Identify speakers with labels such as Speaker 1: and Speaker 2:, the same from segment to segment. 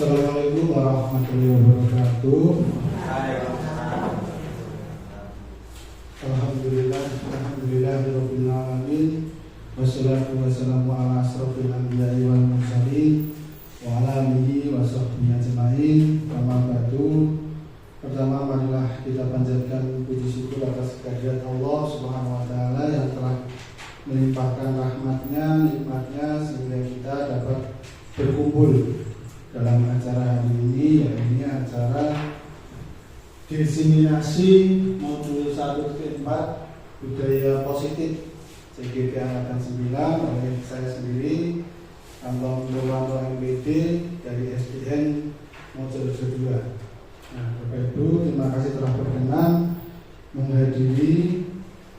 Speaker 1: Assalamualaikum warahmatullahi wabarakatuh. Alhamdulillahirabbil alamin. Wassalatu wassalamu ala asrofil anbiya'i wal mursalin wa ala alihi wa sahbihi ajmain. Amma ba'du. Pertama, marilah kita panjatkan puji syukur atas kehadirat Allah Subhanahu wa taala yang telah melimpahkan rahmatnya, nikmatnya sehingga kita dapat berkumpul dalam acara hari ini, yaitu acara diseminasi modul 1 ke 4 budaya positif CGP Angkatan 9 oleh saya sendiri, Anton Nurwanto MPD dari SDN Mojorejo 2. Nah, Bapak Ibu, terima kasih telah berkenan menghadiri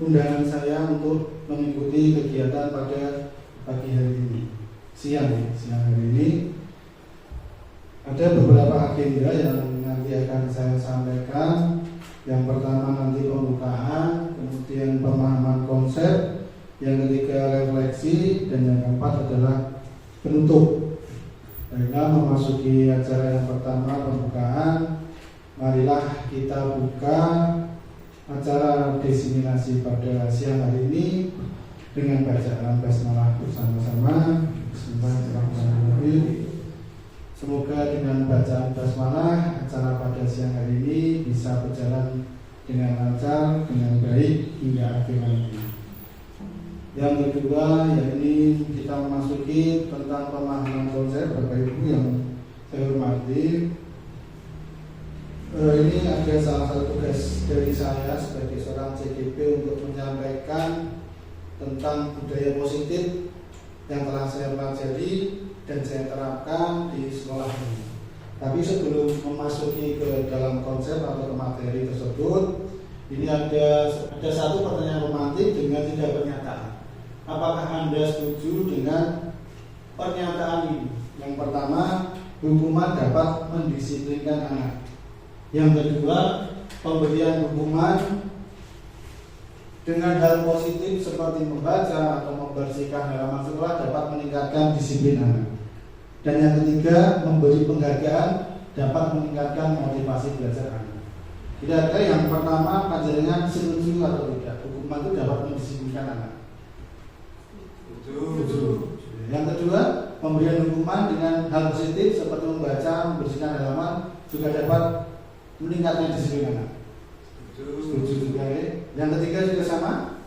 Speaker 1: undangan saya untuk mengikuti kegiatan pada pagi hari ini, siang hari ini. Ada beberapa agenda yang nanti akan saya sampaikan. Yang pertama nanti pembukaan, kemudian pemahaman konsep, yang ketiga refleksi, dan yang keempat adalah penutup. Baiklah, memasuki acara yang pertama, pembukaan. Marilah kita buka acara diseminasi pada siang hari ini dengan bacaan basmalah bersama-sama. Bismillahirrahmanirrahim. Semoga dengan bacaan basmalah acara pada siang hari ini bisa berjalan dengan lancar, dengan baik hingga akhir nanti. Yang kedua, yakni kita memasuki tentang pemahaman konsep. Bapak Ibu yang saya hormati, ini ada salah satu tugas dari saya sebagai seorang CGP untuk menyampaikan tentang budaya positif yang telah saya pelajari dan saya terapkan di sekolah ini. Tapi sebelum memasuki ke dalam konsep atau ke materi tersebut, ini ada satu pertanyaan romantik dengan 3 pernyataan. Apakah Anda setuju dengan pernyataan ini? Yang pertama, hukuman dapat mendisiplinkan anak. Yang kedua, pemberian hukuman dengan hal positif seperti membaca atau membersihkan halaman sekolah dapat meningkatkan disiplin anak. Dan yang ketiga, memberi penghargaan dapat meningkatkan motivasi belajar anak. Kira-kira yang pertama, panjenengan setuju atau tidak? Hukuman itu dapat mendisiplinkan anak. Setuju. Yang kedua, pemberian hukuman dengan hal positif seperti membaca, membersihkan halaman juga dapat meningkatkan disiplin anak. Setuju juga ya. Yang ketiga juga sama?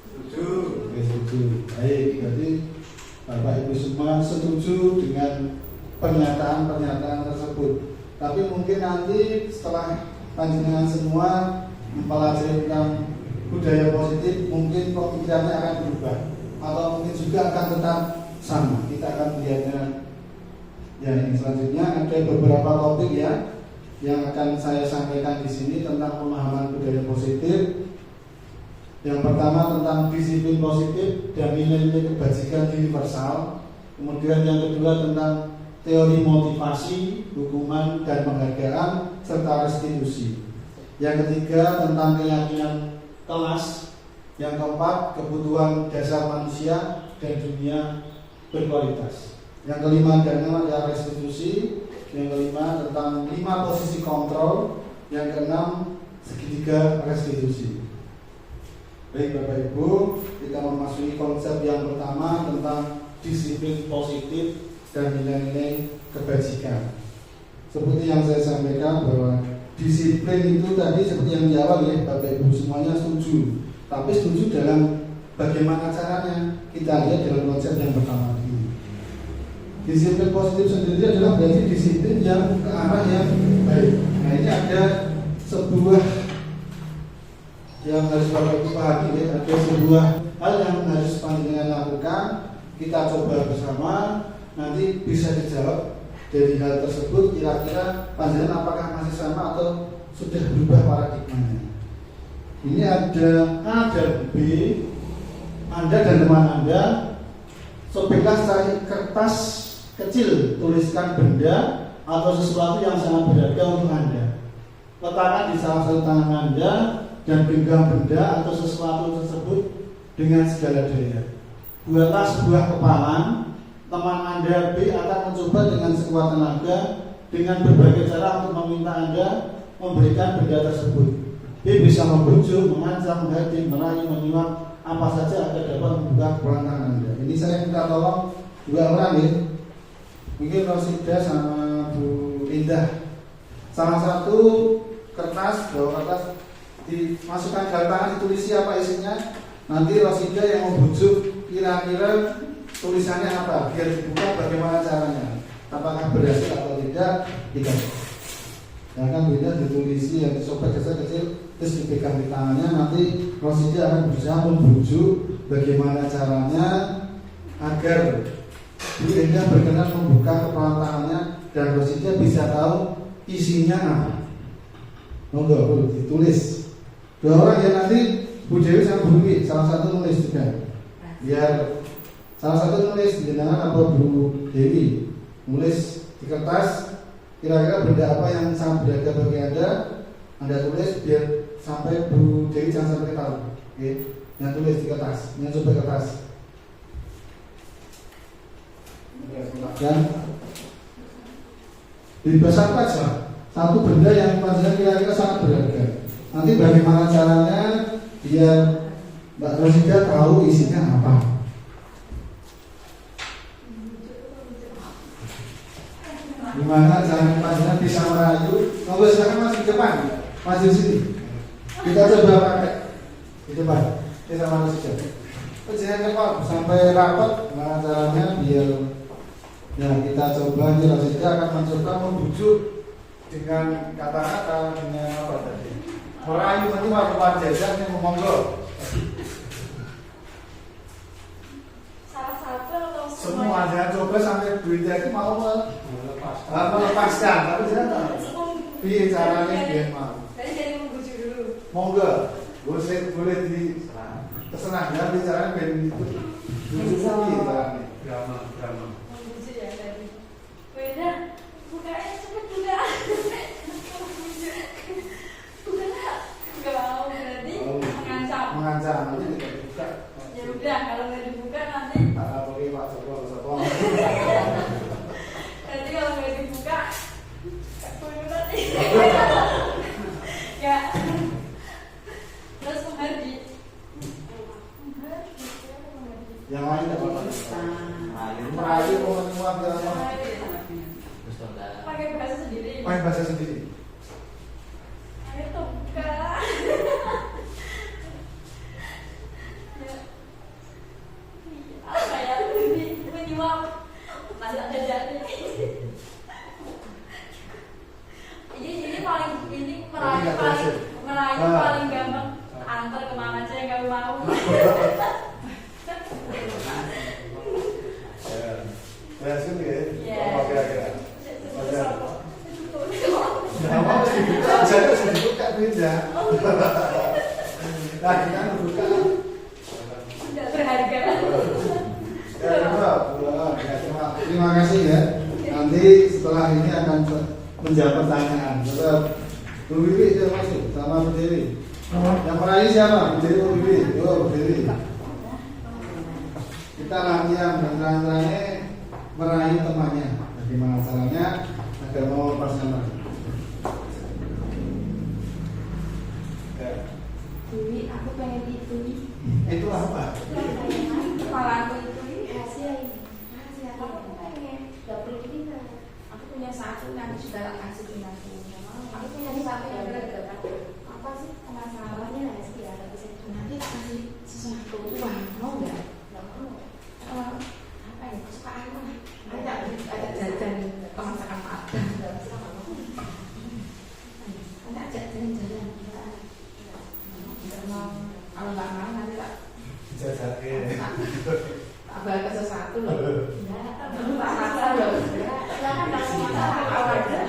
Speaker 1: Setuju. Oke, setuju. Baik, berarti Bapak Ibu semua setuju dengan pernyataan-pernyataan tersebut. Tapi mungkin nanti setelah panjenengan semua mempelajari tentang budaya positif, mungkin pemikirannya akan berubah atau mungkin juga akan tetap sama. Kita akan melihatnya. Ya, yang selanjutnya ada beberapa topik ya yang akan saya sampaikan di sini tentang pemahaman budaya positif. Yang pertama tentang disiplin positif dan nilai-nilai kebajikan universal. Kemudian yang kedua tentang teori motivasi, hukuman dan penghargaan serta restitusi. Yang ketiga tentang keyakinan kelas. Yang keempat kebutuhan dasar manusia dan dunia berkualitas. Yang kelima dan keenam adalah restitusi. Yang kelima tentang 5 posisi kontrol. Yang keenam segitiga restitusi. Baik Bapak Ibu, kita memasuki konsep yang pertama tentang disiplin positif dan nilai-nilai kebajikan. Seperti yang saya sampaikan bahwa disiplin itu tadi seperti yang di awal ya, Bapak Ibu semuanya setuju. Tapi setuju dalam bagaimana caranya. Kita lihat dalam konsep yang pertama ini. Disiplin positif sendiri adalah berarti disiplin yang ke arah yang baik. Nah, ini ada sebuah yang harus Bapak Ibu pahami ya, ada sebuah hal yang harus panjenengan lakukan. Kita coba bersama, nanti bisa dijawab dari hal tersebut. Kira-kira panjenengan apakah masih sama atau sudah berubah paradigmanya. Ini ada A dan B. Anda dan teman Anda sobeklah cari kertas kecil, tuliskan benda atau sesuatu yang sangat berharga untuk Anda. Letakkan di salah satu tangan Anda dan genggam benda atau sesuatu tersebut dengan segala daya. Buatlah sebuah kepalan. Teman Anda B akan mencoba dengan sekuat tenaga dengan berbagai cara untuk meminta Anda memberikan benda tersebut. B bisa membujuk, mengancam, menghadik, merayu, menyuap, apa saja agar dapat membuka keponakan Anda. Ini saya minta tolong dua orang ya. Mungkin Rosida sama Bu Indah. Salah satu kertas, bawa kertas, dimasukkan dalam tangan, ditulis apa isinya. Nanti Rosida yang membujuk kira-kira tulisannya apa, biar dibuka bagaimana caranya. Apakah berhasil atau tidak, tidak. Jangan beda ditulisi yang disobek kecil-kecil, terus dipegang di tangannya. Nanti Rosida akan berusaha membujuk bagaimana caranya agar Bu Indah berkenan membuka kepala tangannya dan Rosida bisa tahu isinya apa. Monggo ditulis. Dua orang ya, nanti Bu Dewi sama Bu Dewi, salah satu nulis juga. Biar salah satu nulis jenengan apa Bu Dewi nulis di kertas kira-kira benda apa yang sangat berharga bagi Anda tulis biar sampai Bu Dewi jangan sampai tahu. Oke, yang tulis di kertas, yang coba kertas. Dan bebas apa aja, satu benda yang panjang kira-kira sangat berharga. Nanti bagaimana caranya biar Mbak Rosida tahu isinya apa. Gimana jangan panjang bisa merayu. Kalau silakan masih di depan, masih di sini. Kita coba pakai di depan. Kita sama Rosida. Jangan cepat sampai rapat. Gimana caranya biar ya kita coba. Ini Rosida akan mencoba membujuk dengan kata-kata, dengan apa tadi? Merayu nanti warung jajan yang monggo.
Speaker 2: Salah satu atau
Speaker 1: Semua jangan coba sampai duitnya itu mau melepaskan, tapi jangan. Iya caranya biar mau.
Speaker 2: Saya jadi membujuk dulu.
Speaker 1: Monggo, boleh di terserah ya bicaranya biar itu. Drama.
Speaker 2: Membujuk ya tadi. Beda, bukanya cepet juga. Enggak mau berarti mengancam.
Speaker 1: Nanti kita buka.
Speaker 2: Ya udah, kalau nggak dibuka nanti.
Speaker 1: Boleh Pak Joko.
Speaker 2: Nanti kalau nggak dibuka, nanti. Ya. Terus menghardi.
Speaker 1: Yang lain tidak apa-apa. Merayu mau menyuap ya.
Speaker 2: Pakai bahasa sendiri.
Speaker 1: Pakai bahasa sendiri.
Speaker 2: Ayo tuh buka. Apa ya? Menyuap. Masa ada jadi. Ini paling merayu paling gampang. Antar kemana aja yang kamu mau.
Speaker 1: Berhasil ya?
Speaker 2: Iya.
Speaker 1: Kira-kira.
Speaker 2: Nah,
Speaker 1: mau dibuka, jadi sudah dibuka beda. Nah, kita membuka.
Speaker 2: tidak berharga.
Speaker 1: Terima kasih ya. Nanti setelah ini akan menjawab pertanyaan. Coba Bu Wiwi sudah masuk sama Bu Dewi. Yang merayu siapa? Bu Dewi, Bu Wiwi. Bu Dewi. Kita latihan dan terang-terangnya merayu temannya. Bagaimana caranya agar mau lepaskan lagi.
Speaker 3: Dewi, aku pengen itu.
Speaker 1: Itu apa?
Speaker 2: Kepala aku itu
Speaker 3: Rahasia ini. Rahasia aku pengen. Gak perlu ini. Aku punya satu nanti sudah tak kasih aku. Aku punya satu yang berat. Apa sih masalahnya rahasia? Gak bisa nanti tak kasih sesuatu uang. Mau nggak? Nggak mau. Apa ya? Kesukaanmu. Ada jajan kemasakan Padang. Ada jajan-jajan. Kalau nggak mau nanti tak
Speaker 1: Jajakin.
Speaker 3: tak balik ke sesuatu loh. Belum tak rasa loh. Ya kan nggak semua awal aja.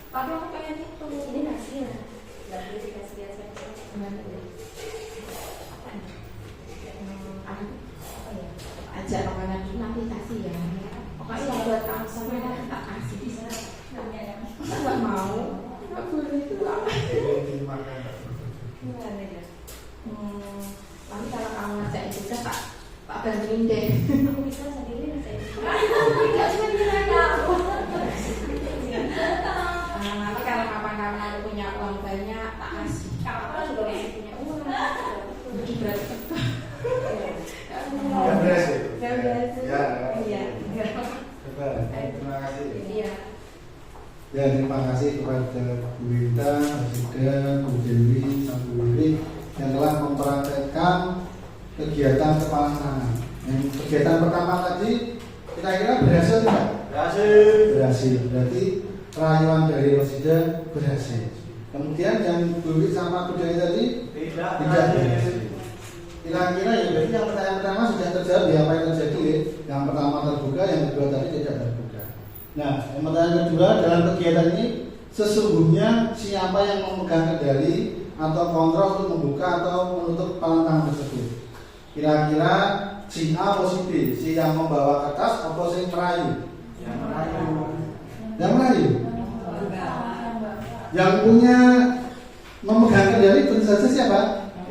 Speaker 3: Tapi aku pengen itu. Ini nasi ya. Nggak boleh dikasih biasa. Apa ya? Ajak makanan dulu nanti kasih ya. Pokoknya yang buat kamu sama nanti tak kasih bisa. Nggak mau. Nggak boleh itu lah.
Speaker 2: gimana ya?
Speaker 3: Nanti kalau kamu ngajak juga tak bantuin deh.
Speaker 2: Aku bisa sendiri ngajak.
Speaker 3: Enggak cuma gimana?
Speaker 1: Dan terima kasih kepada Bu Winda, Presiden, Bu Dewi, Sang Bu Wiwi yang telah mempraktekkan kegiatan kepala tangan. Yang kegiatan pertama tadi kira-kira berhasil tidak? Berhasil. Berarti rayuan dari Rosida berhasil. Kemudian yang Bu Wiwi sama Bu Dewi tadi tidak berhasil. Kira-kira ya berarti yang pertanyaan pertama sudah terjawab ya apa yang terjadi ya. Yang pertama terbuka, yang kedua tadi tidak terbuka. Nah, yang pertanyaan kedua dalam kegiatan ini sesungguhnya siapa yang memegang kendali atau kontrol untuk membuka atau menutup palang tersebut? Kira-kira si A atau si B, si yang membawa kertas atau si merayu?
Speaker 4: Yang merayu.
Speaker 1: Yang merayu? Yang punya memegang kendali tentu saja siapa?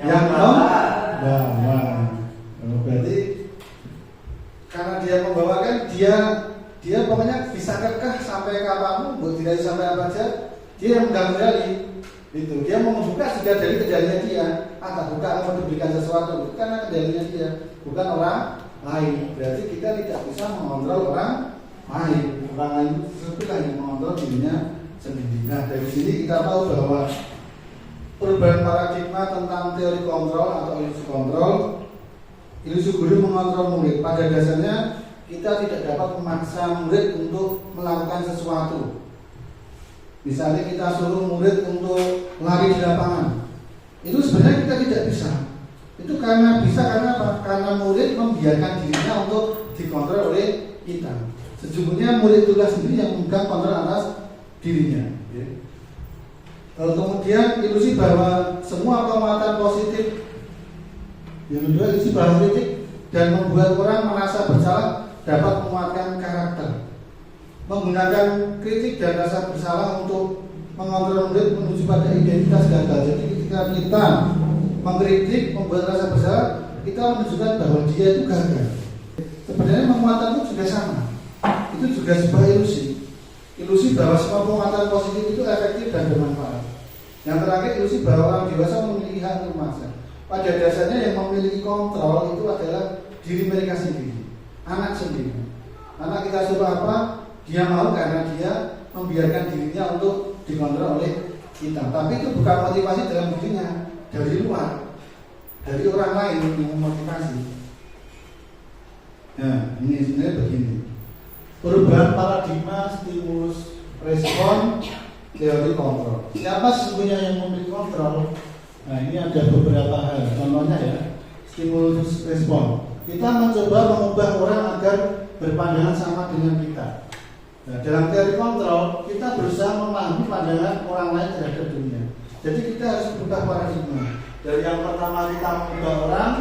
Speaker 1: Yang membawa. Berarti karena dia membawakan dia pokoknya bisa kekeh sampai kapanpun, tidak sampai apa saja, dia yang memegang kendali. Itu dia mau membuka juga dari kendalinya dia. Tak buka mau diberikan sesuatu itu karena kendalinya dia, bukan orang lain. Berarti kita tidak bisa mengontrol orang lain. Orang lain itu yang mengontrol dirinya sendiri. Nah dari sini kita tahu bahwa perubahan paradigma tentang teori kontrol atau ilusi kontrol, ilusi guru mengontrol murid. Pada dasarnya kita tidak dapat memaksa murid untuk melakukan sesuatu. Misalnya kita suruh murid untuk lari di lapangan, itu sebenarnya kita tidak bisa. Itu karena apa? Karena murid membiarkan dirinya untuk dikontrol oleh kita. Sejujurnya murid itulah sendiri yang memegang kontrol atas dirinya. Kemudian ilusi bahwa semua penguatan positif, yang kedua ilusi bahwa kritik dan membuat orang merasa bersalah dapat menguatkan karakter. Menggunakan kritik dan rasa bersalah untuk mengontrol murid menuju pada identitas gagal. Jadi ketika kita mengkritik, membuat rasa bersalah, kita menunjukkan bahwa dia itu gagal. Sebenarnya penguatan itu juga sama. Itu juga sebuah ilusi. Ilusi bahwa semua penguatan positif itu efektif dan bermanfaat. Yang terakhir ilusi bahwa orang dewasa memiliki hak untuk memaksa. Pada dasarnya yang memiliki kontrol itu adalah diri mereka sendiri, anak sendiri. Anak kita suruh apa? Dia mau karena dia membiarkan dirinya untuk dikontrol oleh kita. Tapi itu bukan motivasi dalam dirinya, dari luar, dari orang lain yang memotivasi. Nah, ini sebenarnya begini. Perubahan paradigma stimulus respon teori kontrol. Siapa sesungguhnya yang memiliki kontrol? Nah, ini ada beberapa hal. Contohnya ya, stimulus respon. Kita mencoba mengubah orang agar berpandangan sama dengan kita. Nah, dalam teori kontrol, kita berusaha memahami pandangan orang lain terhadap dunia. Jadi kita harus berubah paradigma. Dari yang pertama kita mengubah orang,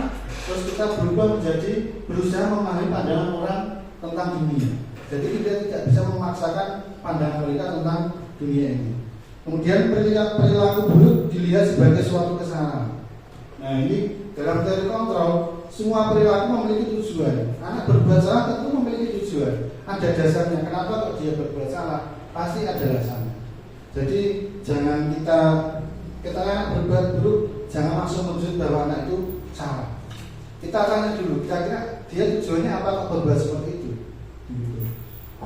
Speaker 1: terus kita berubah menjadi berusaha memahami pandangan orang tentang dunia. Jadi kita tidak bisa memaksakan pandangan mereka tentang dunia ini. Kemudian perilaku buruk dilihat sebagai suatu kesalahan. Nah ini dalam teori kontrol, semua perilaku memiliki tujuan. Anak berbuat salah tentu memiliki tujuan. Ada dasarnya. Kenapa kok dia berbuat salah? Pasti ada alasannya. Jadi jangan kita anak berbuat buruk, jangan langsung menunjuk bahwa anak itu salah. Kita tanya dulu, kira-kira dia tujuannya apa kok berbuat seperti itu?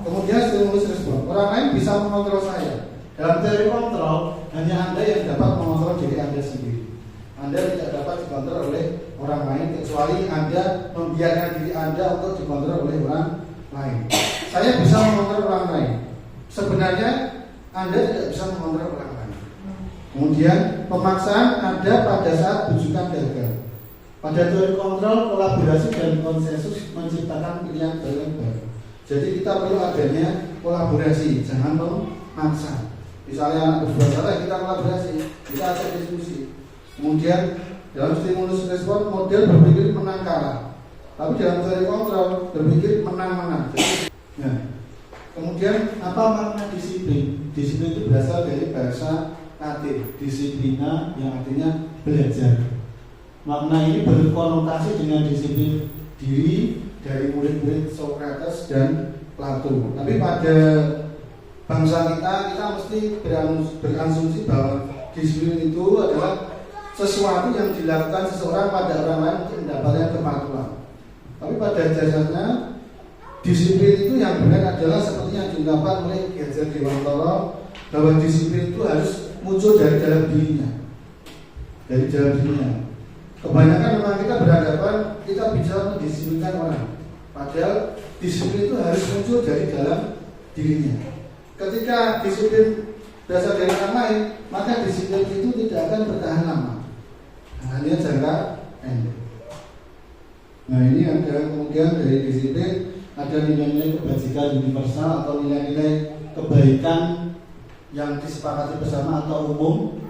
Speaker 1: Kemudian stimulus respon. Orang lain bisa mengontrol saya. Dalam teori kontrol, hanya Anda yang dapat mengontrol diri Anda sendiri. Anda tidak dapat dikontrol oleh orang lain kecuali Anda membiarkan diri Anda untuk dikontrol oleh orang lain. Saya bisa mengontrol orang lain. Sebenarnya Anda tidak bisa mengontrol orang lain. Kemudian pemaksaan ada pada saat bujukan gagal. Pada teori kontrol, kolaborasi dan konsensus menciptakan pilihan yang baru. Jadi kita perlu adanya kolaborasi, jangan memaksa. Misalnya anak berbuat salah, kita kolaborasi, kita ajak diskusi. Kemudian dalam stimulus respon model berpikir menang kalah. Tapi dalam teori kontrol berpikir menang-menang. Nah, kemudian apa makna disiplin? Disiplin itu berasal dari bahasa Latin, disiplina yang artinya belajar. Makna ini berkonotasi dengan disiplin diri dari murid-murid Socrates dan Plato. Tapi pada bangsa kita mesti berasumsi bahwa disiplin itu adalah sesuatu yang dilakukan seseorang pada orang lain untuk mendapatkan kepatuhan. Tapi pada dasarnya disiplin itu yang benar adalah seperti yang diungkapkan oleh Ki Hajar Dewantara bahwa disiplin itu harus muncul dari dalam dirinya, dari dalam dirinya. Kebanyakan memang kita berhadapan, kita bicara mendisiplinkan orang, padahal disiplin itu harus muncul dari dalam dirinya. Ketika disiplin berasal dari orang lain, maka disiplin itu tidak akan bertahan lama, hanya jangka pendek. Nah, ini ada kemudian dari disiplin ada nilai-nilai kebajikan universal atau nilai-nilai kebaikan yang disepakati bersama atau umum.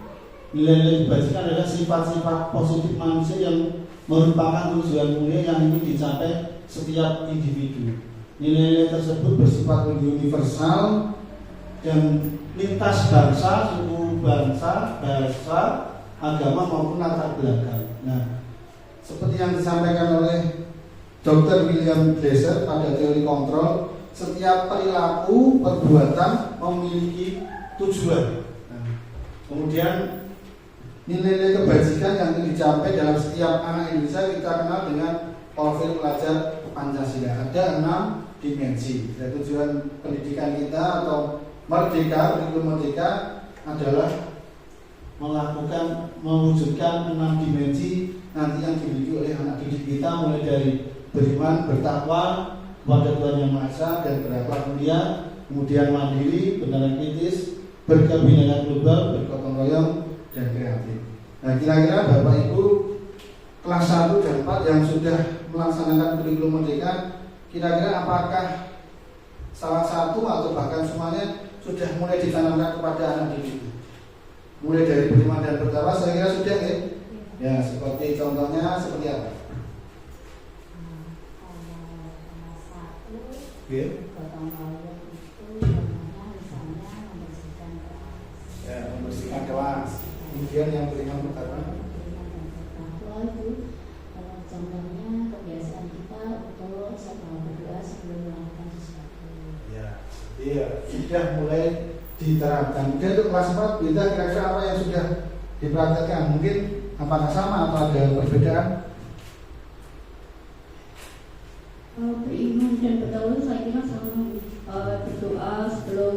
Speaker 1: Nilai-nilai kebajikan adalah sifat-sifat positif manusia yang merupakan tujuan mulia yang ingin dicapai setiap individu. Nilai-nilai tersebut bersifat universal dan lintas bangsa, suku bangsa, bahasa, agama maupun latar belakang. Nah, seperti yang disampaikan oleh Dr. William Glasser pada teori kontrol, setiap perilaku perbuatan memiliki tujuan. Nah, kemudian nilai-nilai kebajikan yang ingin dicapai dalam setiap anak Indonesia kita kenal dengan profil pelajar Pancasila. Ada 6 dimensi. Dan tujuan pendidikan kita atau merdeka, kurikulum merdeka adalah mewujudkan 6 dimensi nanti yang dimiliki oleh anak didik kita, mulai dari beriman, bertakwa kepada Tuhan Yang Maha Esa dan berakhlak mulia, kemudian mandiri, benaran kritis, berkebinekaan global, bergotong royong, dan kreatif. Nah, kira-kira Bapak Ibu kelas 1 dan 4 yang sudah melaksanakan kurikulum merdeka, kira-kira apakah salah satu atau bahkan semuanya sudah mulai ditanamkan kepada anak didik? Mulai dari beriman dan bertakwa, saya kira sudah ya. Ya, seperti contohnya seperti apa? Ya. Ya, membersihkan kelas. Kemudian yang beriman bertakwa.
Speaker 3: Contohnya kebiasaan kita untuk selalu berdoa sebelum melakukan sesuatu.
Speaker 1: Ya, iya, sudah mulai diterapkan. Kemudian untuk kelas 4, kita kira-kira apa yang sudah dipraktekkan? Mungkin apakah sama atau ada perbedaan?
Speaker 4: Beriman dan berdoa saya kira sama. Berdoa sebelum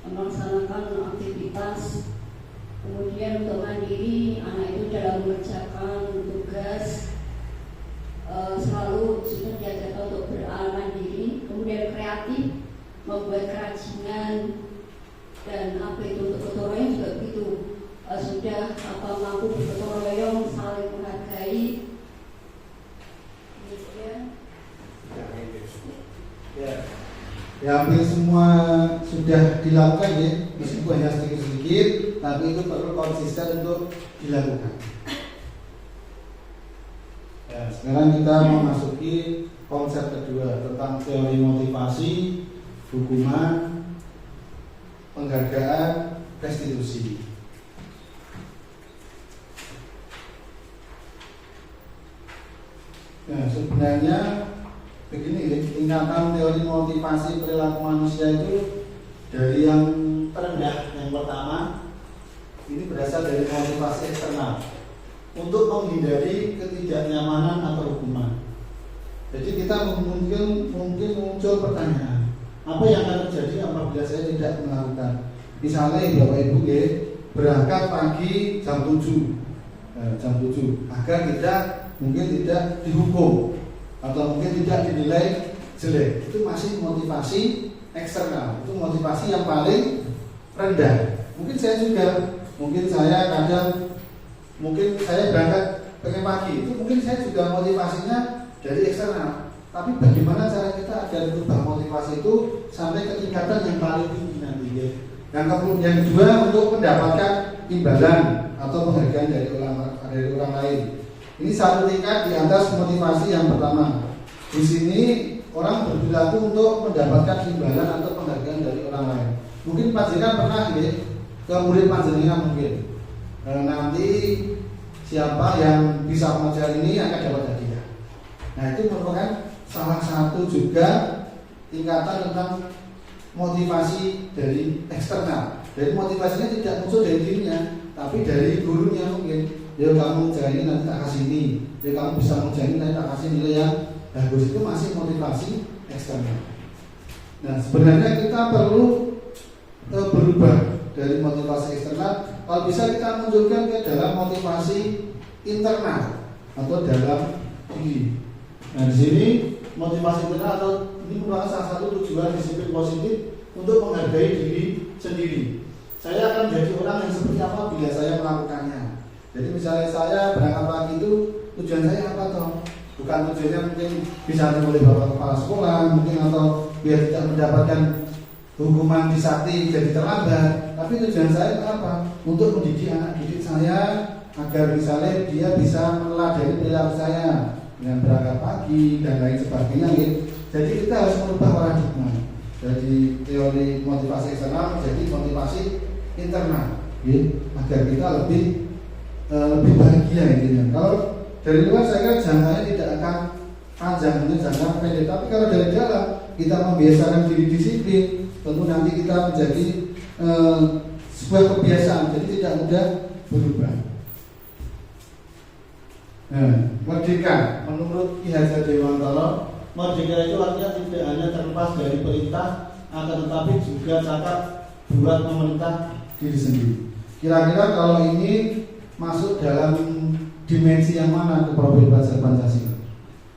Speaker 4: melaksanakan aktivitas. Kemudian untuk mandiri, anak itu dalam mengerjakan tugas selalu sudah diajarkan untuk mandiri. Kemudian kreatif, membuat kerajinan, dan apa itu untuk gotong royong juga begitu. Sudah mampu bergotong royong, saling menghargai.
Speaker 1: Ya, hampir semua sudah dilakukan ya, meskipun hanya sedikit-sedikit, tapi itu perlu konsisten untuk dilakukan. Ya, sekarang kita memasuki konsep kedua tentang teori motivasi, hukuman, penghargaan, restitusi. Nah, sebenarnya begini, tingkatan teori motivasi perilaku manusia itu dari yang terendah, yang pertama ini berasal dari motivasi eksternal untuk menghindari ketidaknyamanan atau hukuman. Jadi kita mungkin muncul pertanyaan, apa yang akan terjadi apabila saya tidak melakukan? Misalnya Bapak Ibu berangkat pagi jam 7 agar mungkin tidak dihukum atau mungkin tidak dinilai jelek. Itu masih motivasi eksternal, itu motivasi yang paling rendah. Mungkin saya berangkat pengen pagi, itu mungkin saya juga motivasinya dari eksternal. Tapi bagaimana cara kita agar berubah motivasi itu sampai ke tingkatan yang paling tinggi nanti ya. Yang kedua, untuk mendapatkan imbalan atau penghargaan dari orang lain. Ini satu tingkat di atas motivasi yang pertama. Di sini orang berperilaku untuk mendapatkan imbalan atau penghargaan dari orang lain. Mungkin panjenengan pernah ke murid panjenengan mungkin. Nanti siapa yang bisa mengajar ini akan dapat hadiah. Nah, itu merupakan salah satu juga tingkatan tentang motivasi dari eksternal. Jadi motivasinya tidak muncul dari dirinya, tapi dari gurunya mungkin. Ya, kamu mengajar ini nanti tak kasih ini. Ya, kamu bisa mengajar ini nanti tak kasih nilai yang bagus. Itu masih motivasi eksternal. Nah, sebenarnya kita perlu berubah dari motivasi eksternal, kalau bisa kita munculkan ke dalam motivasi internal atau dalam diri. Nah, di sini motivasi internal atau ini merupakan salah satu tujuan disiplin positif untuk menghargai diri sendiri. Saya akan menjadi orang yang seperti apa bila saya melakukannya. Jadi misalnya saya berangkat pagi itu tujuan saya apa toh? Bukan tujuannya mungkin bisa oleh bapak kepala sekolah mungkin atau biar tidak mendapatkan hukuman disakti jadi terlambat. Tapi tujuan saya apa? Untuk mendidik anak didik saya agar misalnya dia bisa meneladani perilaku saya dengan berangkat pagi dan lain sebagainya. Gitu. Jadi kita harus merubah paradigma dari teori motivasi eksternal menjadi motivasi internal, gitu, agar kita lebih bahagia intinya. Kalau dari luar saya kira jangkanya tidak akan panjang, hanya jangka pendek. Tapi kalau dari dalam kita membiasakan diri disiplin, tentu nanti kita menjadi sebuah kebiasaan, jadi tidak mudah berubah. Nah, merdeka menurut Ki Hajar Dewantara, merdeka itu artinya tidak hanya terlepas dari perintah, akan tetapi juga cakap buat memerintah diri sendiri. Kira-kira kalau ini masuk dalam dimensi yang mana ke profil belajar Pancasila?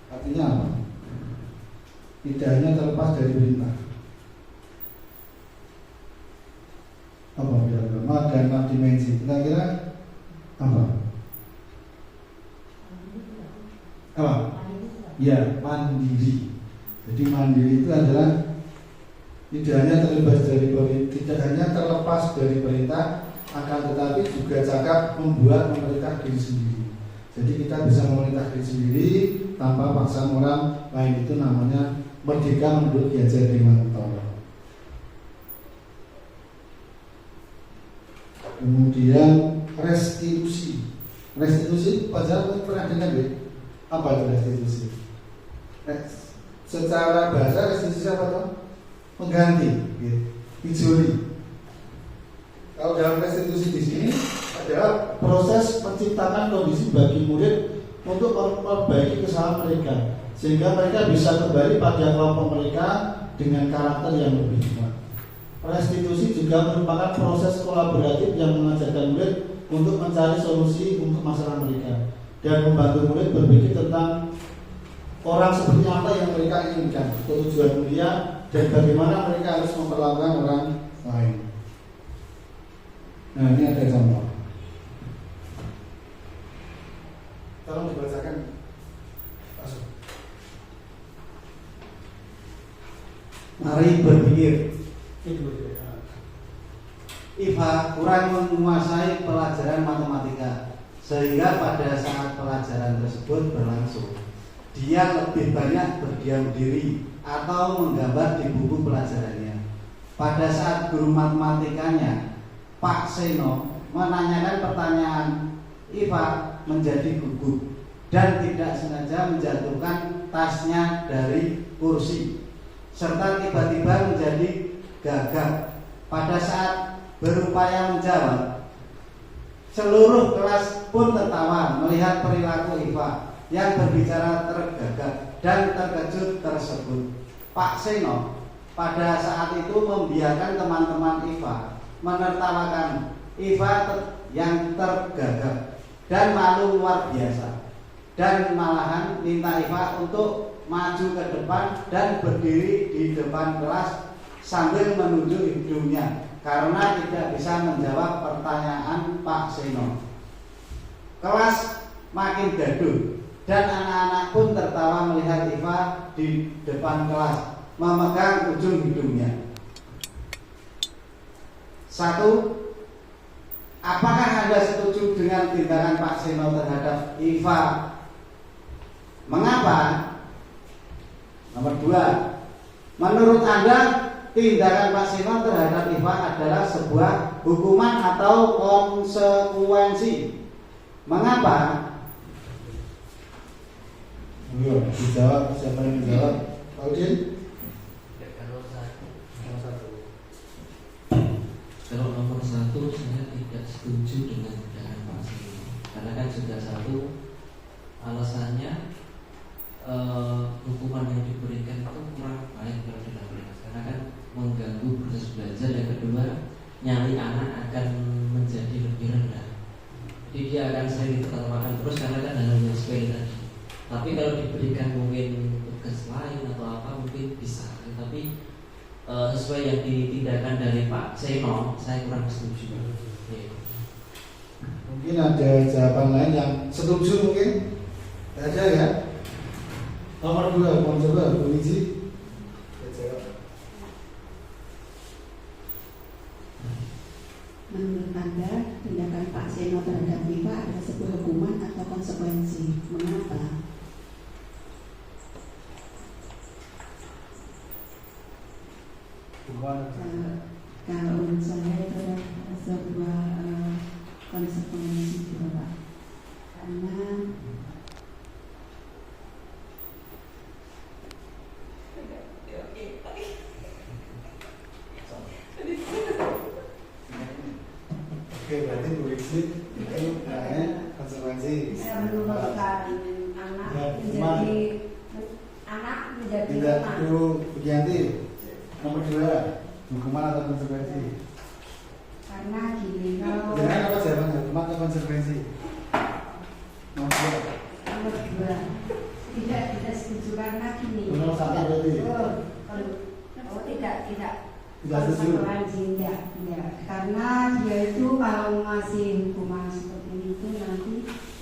Speaker 1: Artinya apa? Tidak hanya terlepas dari perintah. Apa kira-kira? Dan dimensi. Kira-kira apa? Apa? Ya, mandiri. Jadi mandiri itu adalah tidak hanya terlepas dari perintah, akan tetapi juga cakap membuat memerintah diri sendiri. Jadi kita bisa memerintah diri sendiri tanpa paksaan orang lain. Itu namanya merdeka menurut Ki Hajar Dewantara. Kemudian restitusi. Restitusi pelajaran pernah dengar ya? Apa itu restitusi? Secara bahasa restitusi apa tuh? Mengganti, gitu. Ijoli. Kalau dalam restitusi di sini adalah proses menciptakan kondisi bagi murid untuk memperbaiki kesalahan mereka, sehingga mereka bisa kembali pada kelompok mereka dengan karakter yang lebih kuat. Restitusi juga merupakan proses kolaboratif yang mengajarkan murid untuk mencari solusi untuk masalah mereka dan membantu murid berpikir tentang orang seperti apa yang mereka inginkan, tujuan mulia, dan bagaimana mereka harus memperlakukan orang lain. Nah, ini ada contoh. Tolong dibacakan. Masuk.
Speaker 5: Mari berpikir. Iva kurang menguasai pelajaran matematika, sehingga pada saat pelajaran tersebut berlangsung, dia lebih banyak berdiam diri atau menggambar di buku pelajarannya. Pada saat guru matematikanya, Pak Seno, menanyakan pertanyaan, Iva menjadi gugup dan tidak sengaja menjatuhkan tasnya dari kursi, serta tiba-tiba menjadi gagap. Pada saat berupaya menjawab, seluruh kelas pun tertawa melihat perilaku Iva yang berbicara tergagap dan terkejut tersebut. Pak Seno pada saat itu membiarkan teman-teman Iva menertawakan Iva yang tergagap dan malu luar biasa, dan malahan minta Iva untuk maju ke depan dan berdiri di depan kelas sambil menunjuk hidungnya karena tidak bisa menjawab pertanyaan Pak Seno. Kelas makin gaduh dan anak-anak pun tertawa melihat Iva di depan kelas memegang ujung hidungnya. 1. Apakah Anda setuju dengan tindakan Pak Seno terhadap Iva? Mengapa? Nomor 2. Menurut Anda tindakan Pak Seno terhadap Iva adalah sebuah hukuman atau konsekuensi? Mengapa?
Speaker 1: Dijawab, siapa yang menjawab? Pak Udin?
Speaker 6: Kalau nomor 1 saya tidak setuju dengan tindakan Pak Seno, karena kan sudah satu alasannya hukuman yang diberikan itu kurang baik kalau tidak bebas, karena kan mengganggu proses belajar. Yang kedua, nyali anak akan menjadi lebih rendah. Jadi dia akan sering ditertawakan terus karena kan hal-hal sepele tadi. Tapi kalau diberikan mungkin tugas lain atau apa mungkin bisa. Tapi sesuai yang ditindakan dari Pak Seno, saya kurang setuju.
Speaker 1: Mungkin ada jawaban lain yang setuju mungkin? Ada ya? Nomor 2, mau coba Bu Niji?
Speaker 4: Menurut Anda, tindakan Pak Seno terhadap Viva adalah sebuah hukuman atau konsekuensi? Mengapa? Kalau menurut saya itu adalah sebuah konsekuensi juga, Pak. Karena
Speaker 1: Oke, berarti Bu Niji itu konsekuensi.
Speaker 3: Bisa menurunkan anak
Speaker 1: Ya,
Speaker 3: menjadi
Speaker 1: Tidak
Speaker 3: teman.
Speaker 1: itu Bugianti. Nomor 2, hukuman atau konsekuensi?
Speaker 3: Karena gini, kalau
Speaker 1: Jangan apa jawabannya, hukuman atau konsekuensi? Nomor 2.
Speaker 3: nomor 2 tidak setuju karena gini.
Speaker 1: Nomor 1 berarti.
Speaker 3: Oh, tidak
Speaker 1: Tidak setuju.
Speaker 3: konsekuensi, tidak. Karena dia itu kalau ngasih hukuman seperti itu nanti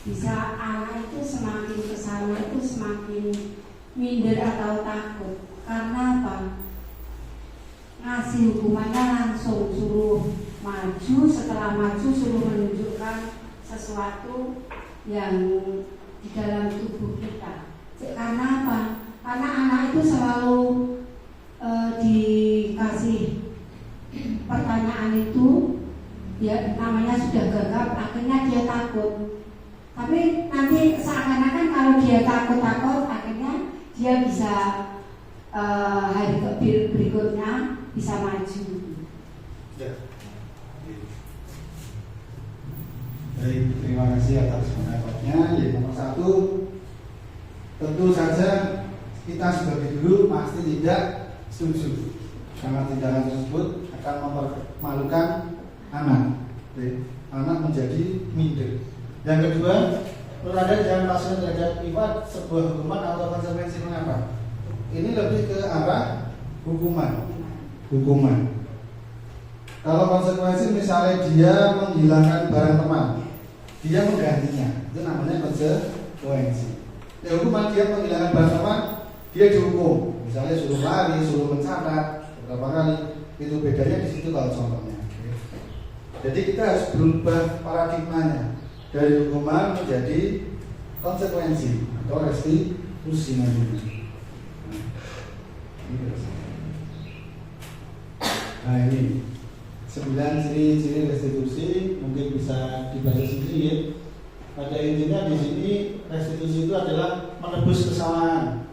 Speaker 3: bisa anak itu semakin kesana itu semakin minder atau takut. Karena apa? Ngasih hukumannya langsung suruh maju, setelah maju suruh menunjukkan sesuatu yang di dalam tubuh kita. Karena apa? Karena anak itu selalu dikasih pertanyaan itu, ya namanya sudah gagap, akhirnya dia takut. Tapi nanti seakan-akan kalau dia takut, akhirnya dia bisa hari berikutnya bisa maju.
Speaker 1: Ya. Baik, terima kasih atas pendapatnya. Yang nomor 1, tentu saja kita sebagai guru pasti tidak setuju karena tindakan tersebut akan mempermalukan anak. Anak menjadi minder. Yang kedua, berada dalam pasien terhadap Iva sebuah hukuman atau konsekuensi. Mengapa? Ini lebih ke arah hukuman. Kalau konsekuensi misalnya dia menghilangkan barang teman, dia menggantinya, itu namanya konsekuensi. Hukuman dia menghilangkan barang teman, dia dihukum. Misalnya suruh lari, suruh mencatat beberapa kali. Itu bedanya di situ kalau contohnya. Jadi kita harus berubah paradigmanya dari hukuman menjadi konsekuensi atau restitusi nantinya. Nah ini 9 ciri-ciri restitusi, mungkin bisa dibaca sendiri ya. Pada intinya di sini restitusi itu adalah menebus kesalahan,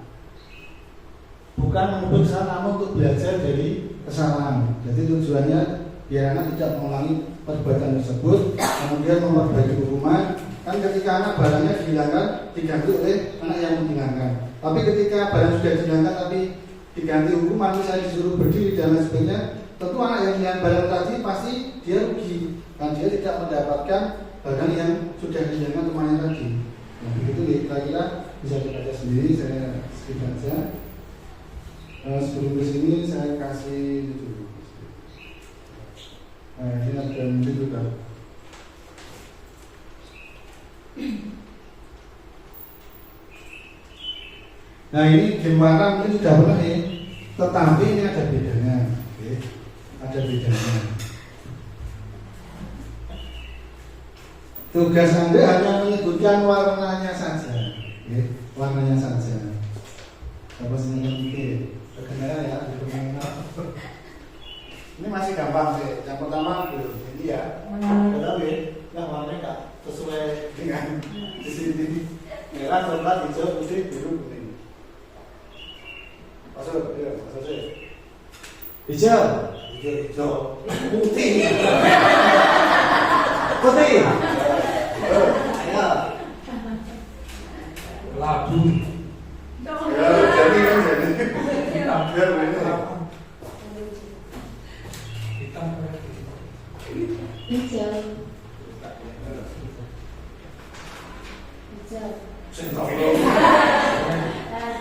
Speaker 1: bukan menebus kesalahan, namun untuk belajar dari kesalahan. Jadi tujuannya biar anak tidak mengulangi perbuatan tersebut, kemudian memperbaiki hukuman. Kan ketika anak barangnya dihilangkan diganti oleh anak yang menghilangkan. Tapi ketika barang sudah dihilangkan tapi diganti hukuman, misalnya disuruh berdiri dan lain sebagainya, tentu anak yang hilang barang tadi pasti dia rugi dan dia tidak mendapatkan barang yang sudah dihilangkan temannya tadi. Nah begitu kira-kira bisa dibaca sendiri, saya skip saja. Sebelum ke sini saya kasih dulu. Nah ini ada mungkin juga. Nah ini gimana mungkin sudah pernah nih, tetapi ini ada bedanya. Oke. Ada bedanya. Tugas Anda hanya menyebutkan warnanya saja. Oke. Warnanya saja. Apa sih yang kedengaran ya? Ini masih gampang sih. Yang pertama ini ya. Tetapi nah warnanya nggak sesuai dengan di sini. Merah, coklat, hijau, putih, biru, kuning. Masuk, ya, masuk sih. Hijau, putih. Putih. Ya. Labu. Ya, jadi. Biar ini.
Speaker 4: Hijau. Hijau.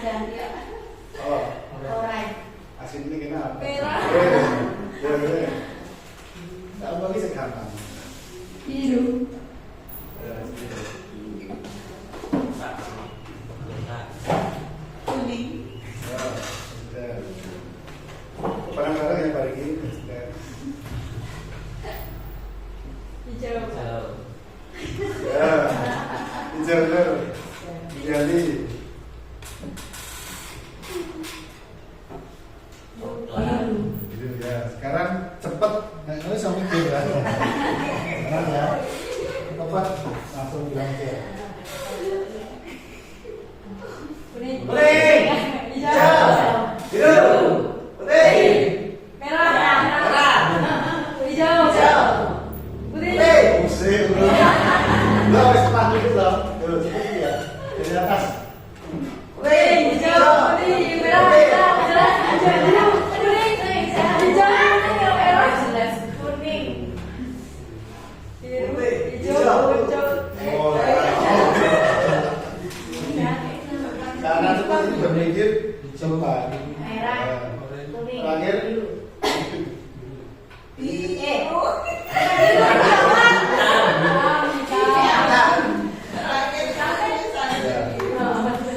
Speaker 4: Ganti ya.
Speaker 1: Oh,
Speaker 4: Oranye.
Speaker 1: asin ini kenapa?
Speaker 2: Merah.
Speaker 1: Boleh. Tak bagi sekarang.
Speaker 4: Biru.
Speaker 2: Kuning.
Speaker 1: Barang-barang yang balik ini.
Speaker 2: Hijau.
Speaker 1: Ya, hijau. Jadi. Gitu ya. Sekarang cepat, ini sama itu ya. Sekarang ya, cepat langsung bilang aja.
Speaker 2: Kuning.
Speaker 1: Kuning.
Speaker 2: Hijau.
Speaker 1: Biru. Putih.
Speaker 2: Merah. Hijau. Kuning.
Speaker 1: Pusing. Lo harus cepat dulu loh. Dulu cepat ya. Dari atas.
Speaker 2: Kuning. Hijau. Kuning. Merah. Merah. Hijau. Kuning. Hijau. Merah. Kuning. Biru. Hijau.
Speaker 1: Oh, karena cepat ini berpikir cepat.
Speaker 3: Merah. Kuning.
Speaker 1: Terakhir.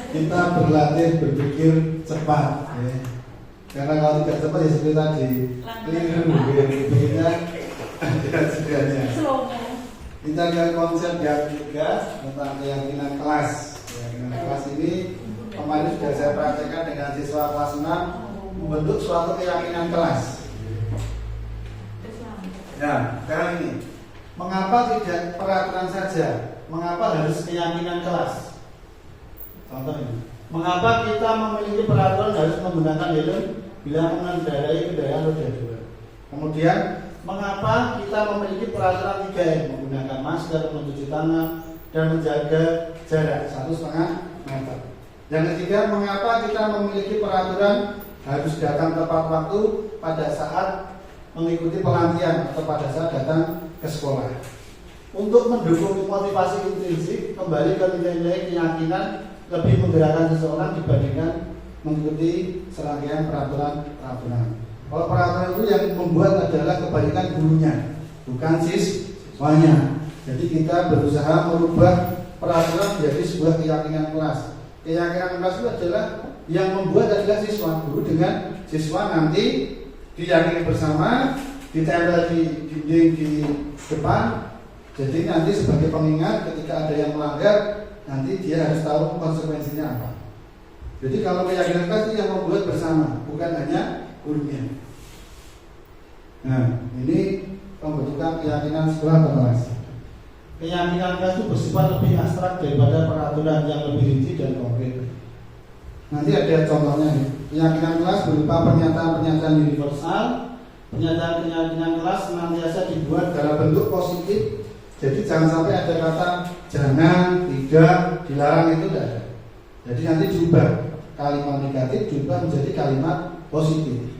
Speaker 1: Kita berlatih berpikir cepat ya. Karena kalau tidak cepat ya seperti tadi keliru ya. Berpikirnya ada jedanya. Kita ke konsep yang ketiga tentang keyakinan kelas. Keyakinan kelas ini kemarin sudah saya praktekkan dengan siswa kelas 6 membentuk suatu keyakinan kelas. Nah, sekarang ini mengapa tidak peraturan saja? Mengapa harus keyakinan kelas? Contohnya, mengapa kita memiliki peraturan harus menggunakan helm bila mengendarai kendaraan roda 2? Kemudian, mengapa kita memiliki peraturan 3M menggunakan masker, mencuci tangan, dan menjaga jarak 1,5 meter? Yang ketiga, mengapa kita memiliki peraturan harus datang tepat waktu pada saat mengikuti pelatihan atau pada saat datang ke sekolah? Untuk mendukung motivasi intrinsik, kembali ke nilai-nilai keyakinan lebih menggerakkan seseorang dibandingkan mengikuti serangkaian peraturan. Kalau peraturan itu yang membuat adalah kebalikan gurunya, bukan siswanya. Jadi kita berusaha merubah peraturan menjadi sebuah keyakinan kelas. Keyakinan kelas itu adalah yang membuat adalah siswa. Guru dengan siswa nanti diyakini bersama, ditempel di dinding di depan. Jadi nanti sebagai pengingat ketika ada yang melanggar, nanti dia harus tahu konsekuensinya apa. Jadi kalau keyakinan kelas itu yang membuat bersama, bukan hanya gurunya. Nah, ini pembentukan keyakinan sekolah atau kelas. Keyakinan kelas itu bersifat lebih abstrak daripada peraturan yang lebih rinci dan konkret. Nanti ada contohnya nih. Keyakinan kelas berupa pernyataan-pernyataan universal. Pernyataan keyakinan kelas senantiasa dibuat dalam bentuk positif. Jadi jangan sampai ada kata jangan, tidak, dilarang, itu tidak ada. Jadi nanti diubah kalimat negatif diubah menjadi kalimat positif.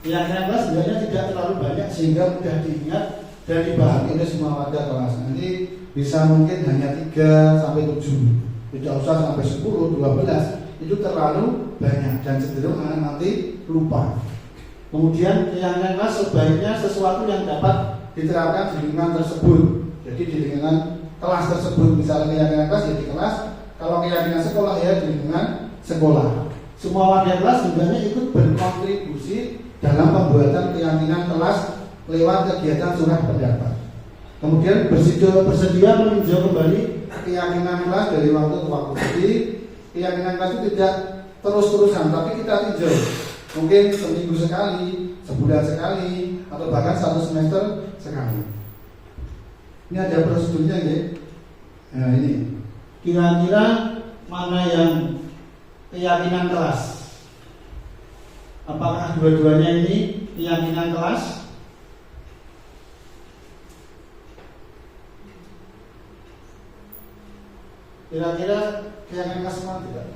Speaker 1: Keyakinan kelas sebenarnya tidak terlalu banyak sehingga mudah diingat dan dipahami oleh semua warga kelas. Nanti bisa mungkin hanya 3 sampai 7. Tidak usah sampai 10, 12. Itu terlalu banyak dan cenderung anak nanti lupa. Kemudian keyakinan kelas sebaiknya sesuatu yang dapat diterapkan di lingkungan tersebut. Jadi di lingkungan kelas tersebut, misalnya keyakinan kelas ya di kelas, kalau keyakinan sekolah ya di lingkungan sekolah. Semua warga kelas sebenarnya ikut berkontribusi dalam pembuatan keyakinan kelas lewat kegiatan surat pendapat. Kemudian bersedia meninjau kembali keyakinan kelas dari waktu ke waktu. Jadi keyakinan kelas itu tidak terus-terusan, tapi kita tinjau. Mungkin seminggu sekali, sebulan sekali, atau bahkan 1 semester sekali. Ini ada prosedurnya ya. Nah ini, kira-kira mana yang keyakinan kelas? Apakah dua-duanya ini keyakinan kelas? Kira-kira keyakinan kelas mana tidak?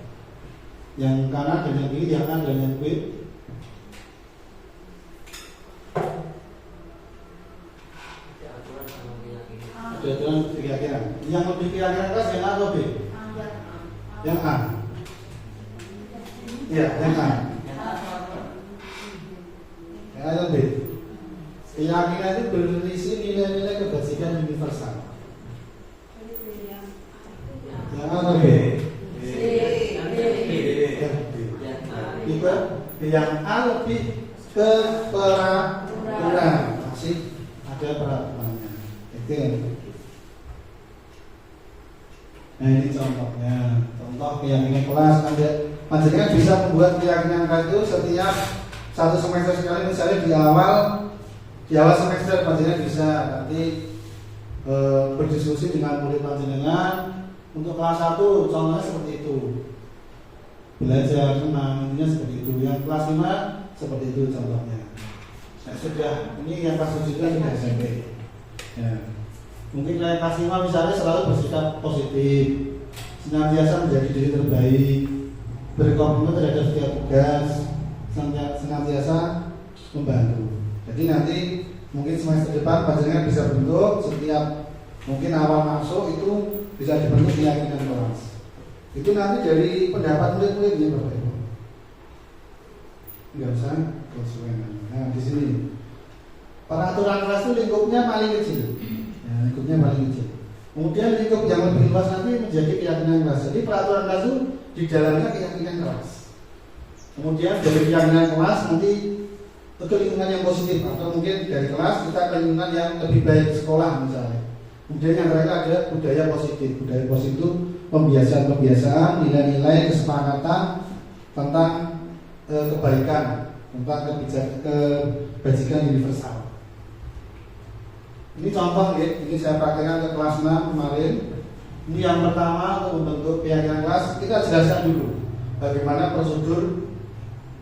Speaker 1: Yang kanan dan yang kiri, yang kanan dan yang kiri. Yang A. Iya, yang A. Yang A yang B. Keyakinan itu berisi nilai-nilai kebajikan universal. Yang A atau B? Yang A lebih ke peraturan, masih ada peraturannya. Itu. Nah ini contohnya, contoh keyakinan kelas. Panjenengan bisa membuat keyakinan kelas itu setiap satu semester sekali, misalnya di awal semester panjenengan bisa nanti berdiskusi dengan murid panjenengan untuk kelas 1 contohnya seperti itu. Belajar senang, intinya seperti itu. Yang kelas 5 seperti itu contohnya. Nah, sudah, ini yang kelas 7 kan sudah SMP. Ya. Mungkin yang kelas 5 misalnya selalu bersikap positif, senantiasa menjadi diri terbaik, berkomitmen terhadap setiap tugas, senantiasa membantu. Jadi nanti mungkin semester depan panjenengan bisa bentuk setiap mungkin awal masuk itu bisa dibentuk keyakinan kelas. Itu nanti dari pendapat murid-muridnya Bapak Ibu. Enggak usah konsumen. Nah di sini peraturan kelas itu lingkupnya paling kecil. Ya, lingkupnya paling kecil. Kemudian lingkup yang lebih luas nanti menjadi keyakinan kelas. Jadi peraturan kelas itu di dalamnya keyakinan kelas. Kemudian dari keyakinan kelas nanti ke lingkungan yang positif atau mungkin dari kelas kita ke lingkungan yang lebih baik sekolah misalnya. Kemudian yang terakhir ada budaya positif. Budaya positif itu kebiasaan-kebiasaan, nilai-nilai, kesepakatan tentang kebaikan, tentang kebajikan universal. Ini contoh ya, ini saya praktekkan ke kelas 6 kemarin. Ini yang pertama untuk membentuk keyakinan kelas, kita jelaskan dulu bagaimana prosedur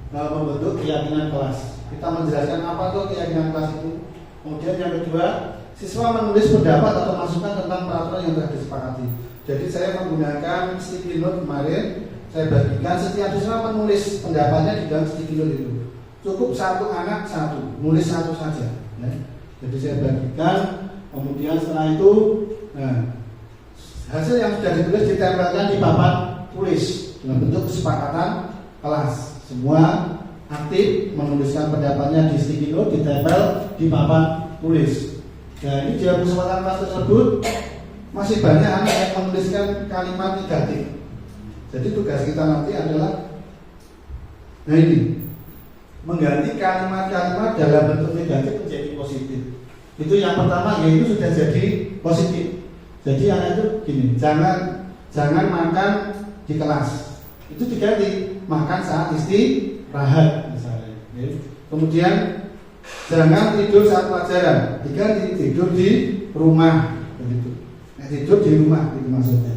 Speaker 1: membentuk keyakinan kelas. Kita menjelaskan apa tuh keyakinan kelas itu. Kemudian yang kedua, siswa menulis pendapat atau masukan tentang peraturan yang telah disepakati. Jadi saya menggunakan sticky note kemarin, saya bagikan setiap siswa menulis pendapatnya di dalam sticky note itu. Cukup satu anak satu, nulis satu saja. Ya. Jadi saya bagikan, kemudian setelah itu, nah, hasil yang sudah ditulis ditempelkan di papan tulis dalam bentuk kesepakatan kelas. Semua aktif menuliskan pendapatnya di sticky note, ditempel di papan tulis. Nah ini dalam kesempatan kelas tersebut masih banyak anak yang menuliskan kalimat negatif. Jadi tugas kita nanti adalah, nah ini, mengganti kalimat-kalimat dalam bentuk negatif menjadi positif. Itu yang pertama, yaitu sudah jadi positif. Jadi anak itu gini, jangan makan di kelas. Itu diganti makan saat istirahat misalnya. Kemudian jangan tidur saat pelajaran, diganti tidur di rumah. Begitu. Tidur di rumah itu maksudnya.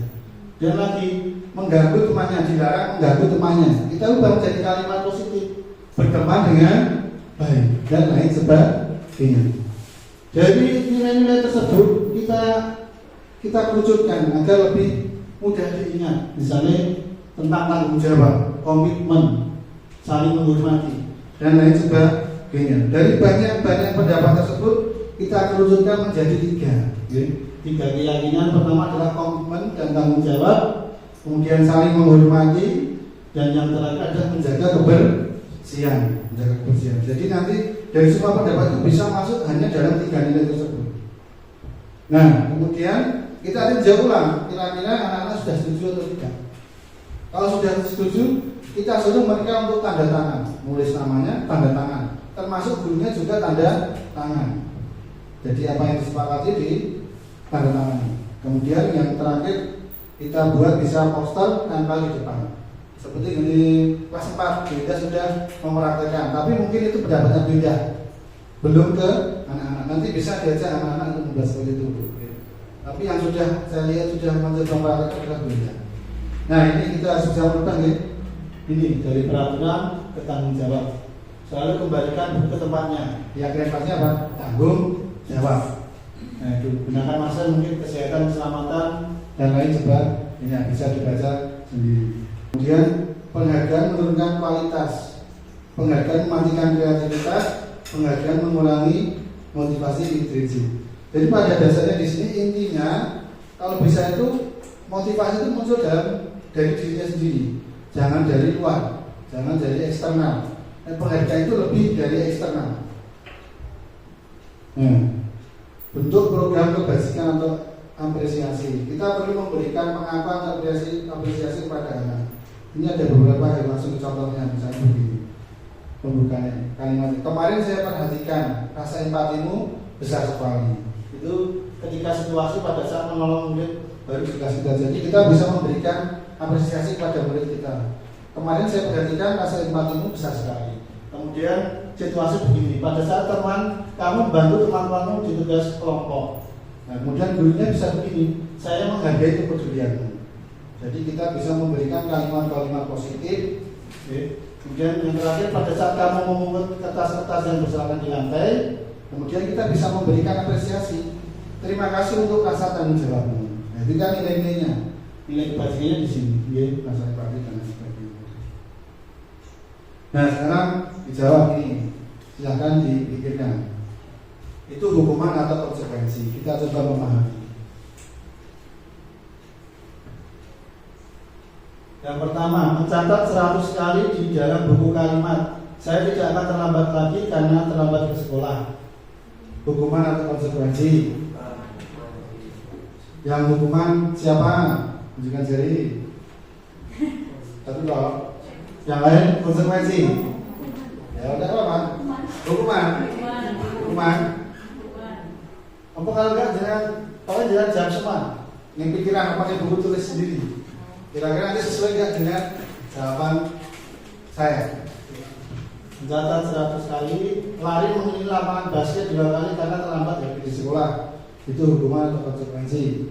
Speaker 1: Dan lagi mengganggu temannya, dilarang mengganggu temannya. Kita ubah menjadi kalimat positif, berteman dengan baik dan lain sebagainya. Jadi nilai-nilai tersebut kita kerucutkan agar lebih mudah diingat. Misalnya tentang tanggung jawab, komitmen, saling menghormati dan lain sebagainya. Dari banyak pendapat tersebut kita kerucutkan menjadi 3. 3 keyakinan. Pertama adalah komitmen dan tanggung jawab, kemudian saling menghormati, dan yang terakhir adalah menjaga kebersihan. Jadi nanti dari semua pendapat itu bisa masuk hanya dalam 3 nilai tersebut. Nah, kemudian kita tinjau ulang kira-kira anak-anak sudah setuju atau tidak. Kalau sudah setuju, kita suruh mereka untuk tanda tangan, nulis namanya, tanda tangan, termasuk gurunya juga tanda tangan. Jadi apa yang disepakati di tanda tangan. Kemudian yang terakhir kita buat bisa poster tempel di depan. Seperti ini kelas 4 kita sudah mempraktekkan, tapi mungkin itu pendapatnya beda, belum ke anak-anak. Nanti bisa diajak anak-anak untuk membahas seperti itu. Tapi yang sudah saya lihat sudah mencoba mempraktekkan adalah beda. Nah ini kita sudah merubah ya. Ini dari peraturan ke tanggung jawab. Selalu kembalikan buku ke tempatnya. Keyakinan kelasnya apa? Tanggung jawab. Nah itu gunakan masa mungkin kesehatan, keselamatan dan lain sebagainya, bisa dibaca sendiri. Kemudian penghargaan menurunkan kualitas, penghargaan mematikan kreativitas, penghargaan mengurangi motivasi intrinsi. Jadi pada dasarnya di sini intinya kalau bisa itu motivasi itu muncul dalam dari dirinya sendiri, jangan dari luar, jangan dari eksternal. Penghargaan itu lebih dari eksternal. Bentuk program kebajikan atau apresiasi, kita perlu memberikan pengakuan apresiasi kepada anak. Ini ada beberapa yang langsung contohnya, misalnya begini pembukaannya kalimat. Kemarin saya perhatikan rasa empatimu besar sekali. Itu ketika situasi pada saat menolong murid baru dikasih kita. Jadi kita bisa memberikan apresiasi kepada murid kita. Kemarin saya perhatikan rasa empatimu besar sekali. Kemudian situasi begini, pada saat teman kamu membantu teman-temanmu di tugas kelompok. Nah, kemudian gurunya bisa begini, saya menghargai kepedulianmu. Jadi kita bisa memberikan kalimat-kalimat positif. Kemudian yang terakhir, pada saat kamu memungut kertas-kertas yang berserakan di lantai, kemudian kita bisa memberikan apresiasi. Terima kasih untuk rasa tanggung jawabmu. Nah, itu kan nilai-nilainya, nilai kebajikannya di sini. Rasa empati dan sebagainya. Nah, sekarang dijawab ini, silahkan dipikirkan. Itu hukuman atau konsekuensi? Kita coba memahami. Yang pertama, mencatat 100 kali di dalam buku kalimat. Saya tidak akan terlambat lagi karena terlambat ke sekolah. Hukuman atau konsekuensi? Yang hukuman siapa? Tunjukkan jari. Satu dua. Yang lain konsekuensi. Ya udah apa? Hukuman. Apa kalau enggak jangan jam semua. Yang pikiran pakai buku tulis sendiri. Kira-kira nanti sesuai enggak dengan jawaban saya? Mencatat 100 kali, lari mengelilingi lapangan basket 2 kali karena terlambat di sekolah. Itu hukuman atau konsekuensi.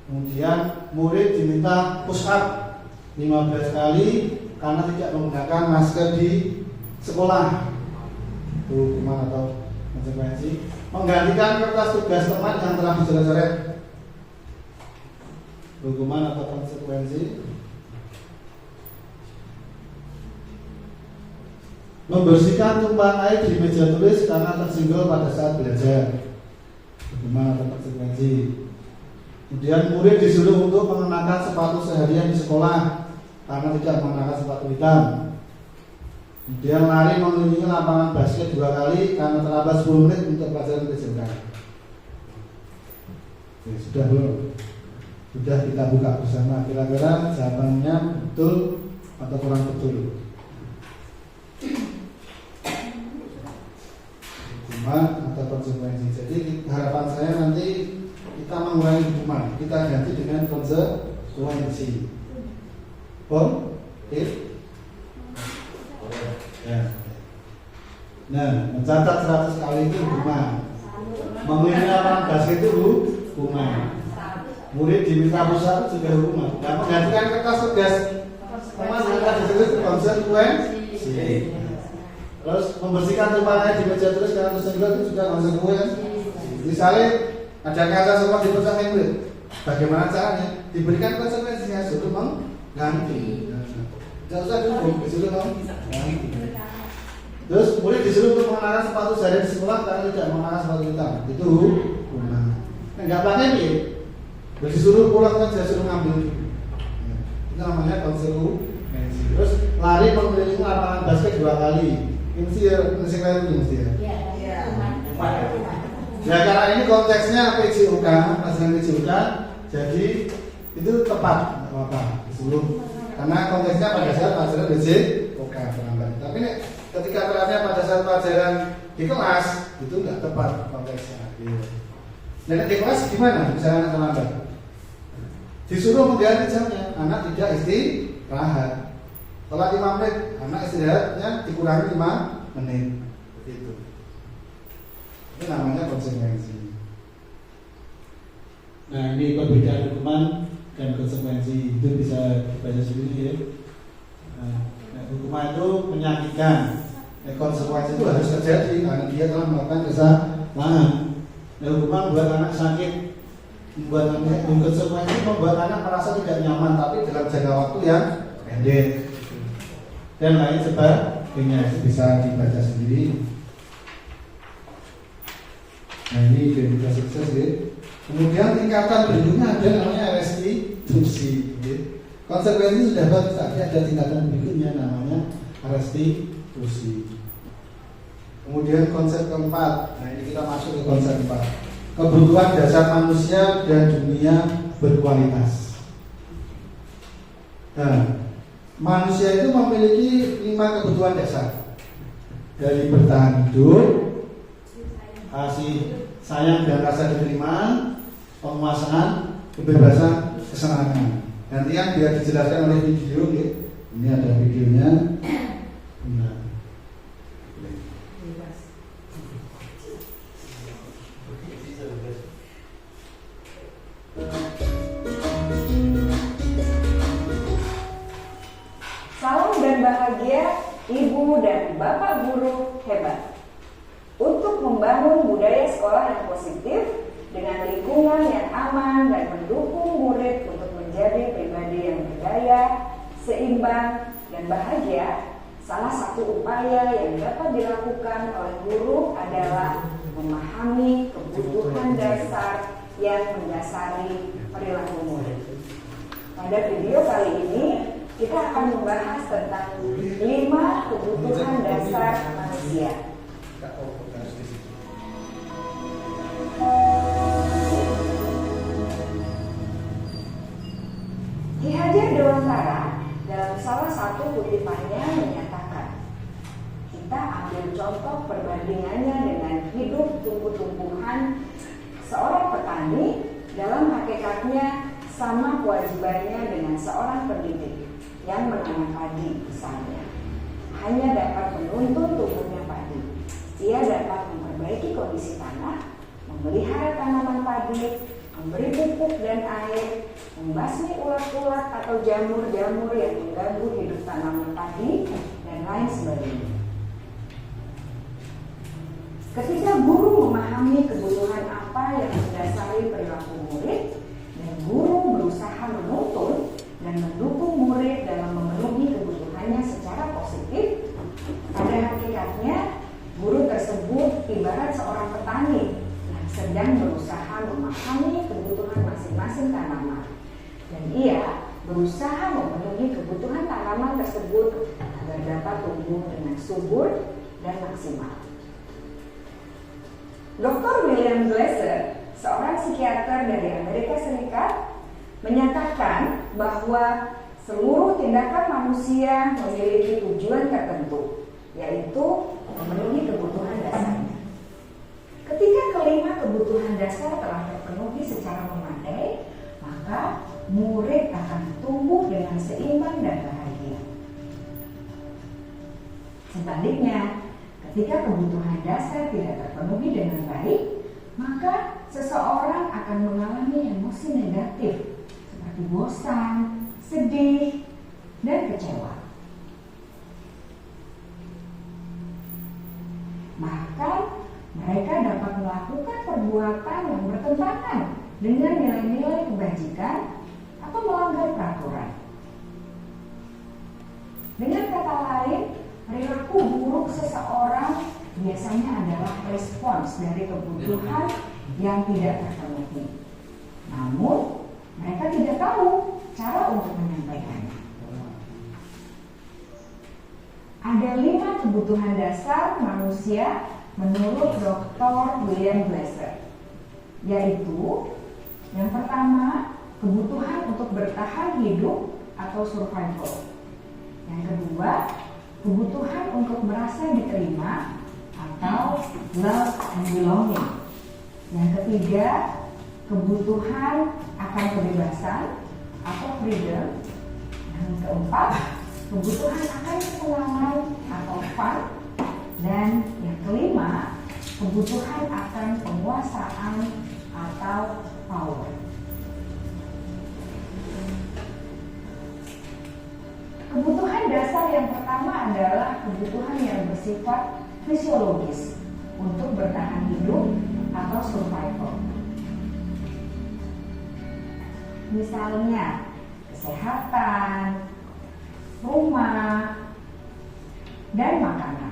Speaker 1: Kemudian murid diminta push up 15 kali karena tidak menggunakan masker di sekolah. Itu hukuman atau konsekuensi. Menggantikan kertas tugas teman yang telah dicoret-coret. Hukuman atau konsekuensi. Membersihkan tumpahan air di meja tulis karena tersinggol pada saat belajar. Hukuman atau konsekuensi. Kemudian murid disuruh untuk mengenakan sepatu seharian di sekolah karena tidak mengenakan sepatu hitam. Kemudian lari mengelilingi lapangan basket 2 kali karena terlambat 10 menit untuk pelajaran TJK. Sudah belum? Sudah kita buka bersama. Kira-kira jawabannya betul atau kurang betul? Hukuman atau konsekuensi. Jadi harapan saya nanti kita mengurangi hukuman, kita ganti dengan konsekuensi. Ya. Nah, mencatat 100 kali itu hukuman. Mengelilingi lapangan basket itu hukuman. Murid diminta push up juga hukuman. Dan menggantikan kertas tugas teman yang disebut konsekuensi. Terus membersihkan tumpahan air di meja tulis karena tersenggol itu juga konsekuensi. Misalnya ada kaca semua dipecahkan murid, bagaimana caranya? Diberikan konsekuensinya, suruh mengganti. Tidak usah dulu, disuruh mengganti. Terus murid disuruh untuk mengenakan sepatu seharian di sekolah karena tidak mengenakan sepatu hitam. Itu hukuman. Enggak pakai nih. Disuruh pulang saja, suruh ngambil. Itu namanya konsekuensi. Terus lari mengelilingi lapangan basket 2 kali. Ini mesti ya, mesti ya. Ya karena ini konteksnya PJOK, pelajaran PJOK, jadi itu tepat, apa? Disuruh. Karena konteksnya pada saat pelajaran PJOK terlambat. Tapi ketika terapnya pada saat pelajaran di kelas itu nggak tepat konteksnya. Dan di kelas gimana? Misalnya anak terlambat, disuruh mengganti jamnya, anak tidak istirahat. Setelah 5 menit, anak istirahatnya dikurangi 5 menit. Begitu. Itu namanya konsekuensi. Nah, ini perbedaan hukuman dan konsekuensi itu bisa dibaca sendiri ya. Nah, hukuman itu menyakitkan. Konsekuensi itu harus terjadi karena dia telah melakukan kesalahan. Nah, hukuman membuat anak sakit, konsekuensi membuat anak merasa tidak nyaman, tapi dalam jangka waktu yang pendek. Dan lain sebagainya itu bisa dibaca sendiri. Nah ini identitas sukses ya. Kemudian tingkatan berikutnya ada namanya restitusi ya. Konsekuensi sudah bagus, tapi ada tingkatan berikutnya namanya restitusi. Kemudian konsep keempat, nah ini kita masuk ke konsep keempat, kebutuhan dasar manusia dan dunia berkualitas. Nah, manusia itu memiliki 5 kebutuhan dasar, dari bertahan hidup, kasih sayang dan rasa keterimaan, penguasaan, kebebasan, kesenangan. Nanti yang biar dijelaskan oleh video, ya. Ini ada videonya. Nah.
Speaker 7: Salam dan bahagia Ibu dan Bapak guru hebat. Untuk membangun budaya sekolah yang positif dengan lingkungan yang aman dan mendukung murid untuk menjadi pribadi yang berdaya, seimbang, dan bahagia, salah satu upaya yang dapat dilakukan oleh guru adalah memahami kebutuhan dasar yang mendasari perilaku murid. Pada video kali ini, kita akan membahas tentang 5 kebutuhan dasar manusia. Ki Hajar Dewantara dalam salah satu kutipannya menyatakan, kita ambil contoh perbandingannya dengan hidup tumbuh-tumbuhan. Seorang petani dalam hakikatnya sama kewajibannya dengan seorang pendidik yang menanam padi misalnya. Hanya dapat menuntun tumbuhnya padi. Ia dapat memperbaiki kondisi tanah, memelihara tanaman padi, memberi pupuk dan air, membasmi ulat-ulat atau jamur-jamur yang mengganggu hidup tanaman padi, dan lain sebagainya. Ketika guru memahami kebutuhan apa yang mendasari perilaku murid, dan guru berusaha menuntun dan mendukung murid dalam memenuhi kebutuhannya secara positif, pada hakikatnya guru tersebut ibarat seorang petani yang sedang berusaha memahami kebutuhan masing-masing tanaman, dan ia berusaha memenuhi kebutuhan tanaman tersebut agar dapat tumbuh dengan subur dan maksimal. Dr. William Glasser, seorang psikiater dari Amerika Serikat, menyatakan bahwa seluruh tindakan manusia memiliki tujuan tertentu, yaitu memenuhi kebutuhan dasarnya. Ketika kelima kebutuhan dasar telah terpenuhi secara memadai, maka murid akan tumbuh dengan seimbang dan bahagia. Sebaliknya, ketika kebutuhan dasar tidak terpenuhi dengan baik, maka seseorang akan mengalami emosi negatif seperti bosan, sedih, dan kecewa. Bahkan mereka dapat melakukan perbuatan yang bertentangan dengan nilai-nilai kebajikan atau melanggar peraturan. Dengan kata lain, perilaku buruk seseorang biasanya adalah respons dari kebutuhan yang tidak terpenuhi. Namun, mereka tidak tahu cara untuk menyampaikannya. Ada 5 kebutuhan dasar manusia menurut Dr. William Glasser, yaitu yang pertama, kebutuhan untuk bertahan hidup atau survival. Yang kedua, kebutuhan untuk merasa diterima atau love and belonging. Yang ketiga, kebutuhan akan kebebasan atau freedom. Yang keempat, kebutuhan akan kesenangan atau fun. Dan yang kelima, kebutuhan akan penguasaan atau power. Kebutuhan dasar yang pertama adalah kebutuhan yang bersifat fisiologis untuk bertahan hidup atau survival. Misalnya, kesehatan, rumah, dan makanan.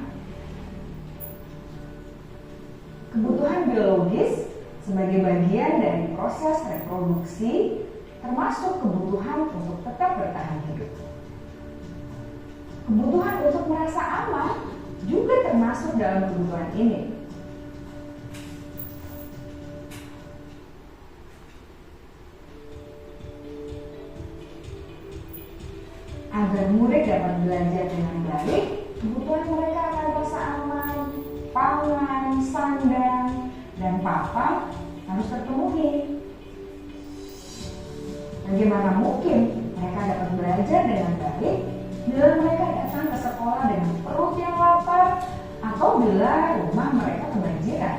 Speaker 7: Kebutuhan biologis sebagai bagian dari proses reproduksi termasuk kebutuhan untuk tetap bertahan hidup. Kebutuhan untuk merasa aman juga termasuk dalam kebutuhan ini. Agar murid dapat belajar dengan baik, kebutuhan mereka akan rasa aman, pangan, sandang, dan papan harus terpenuhi. Bagaimana mungkin mereka dapat belajar dengan baik bila mereka datang ke sekolah dengan perut yang lapar atau bila rumah mereka kebanjiran?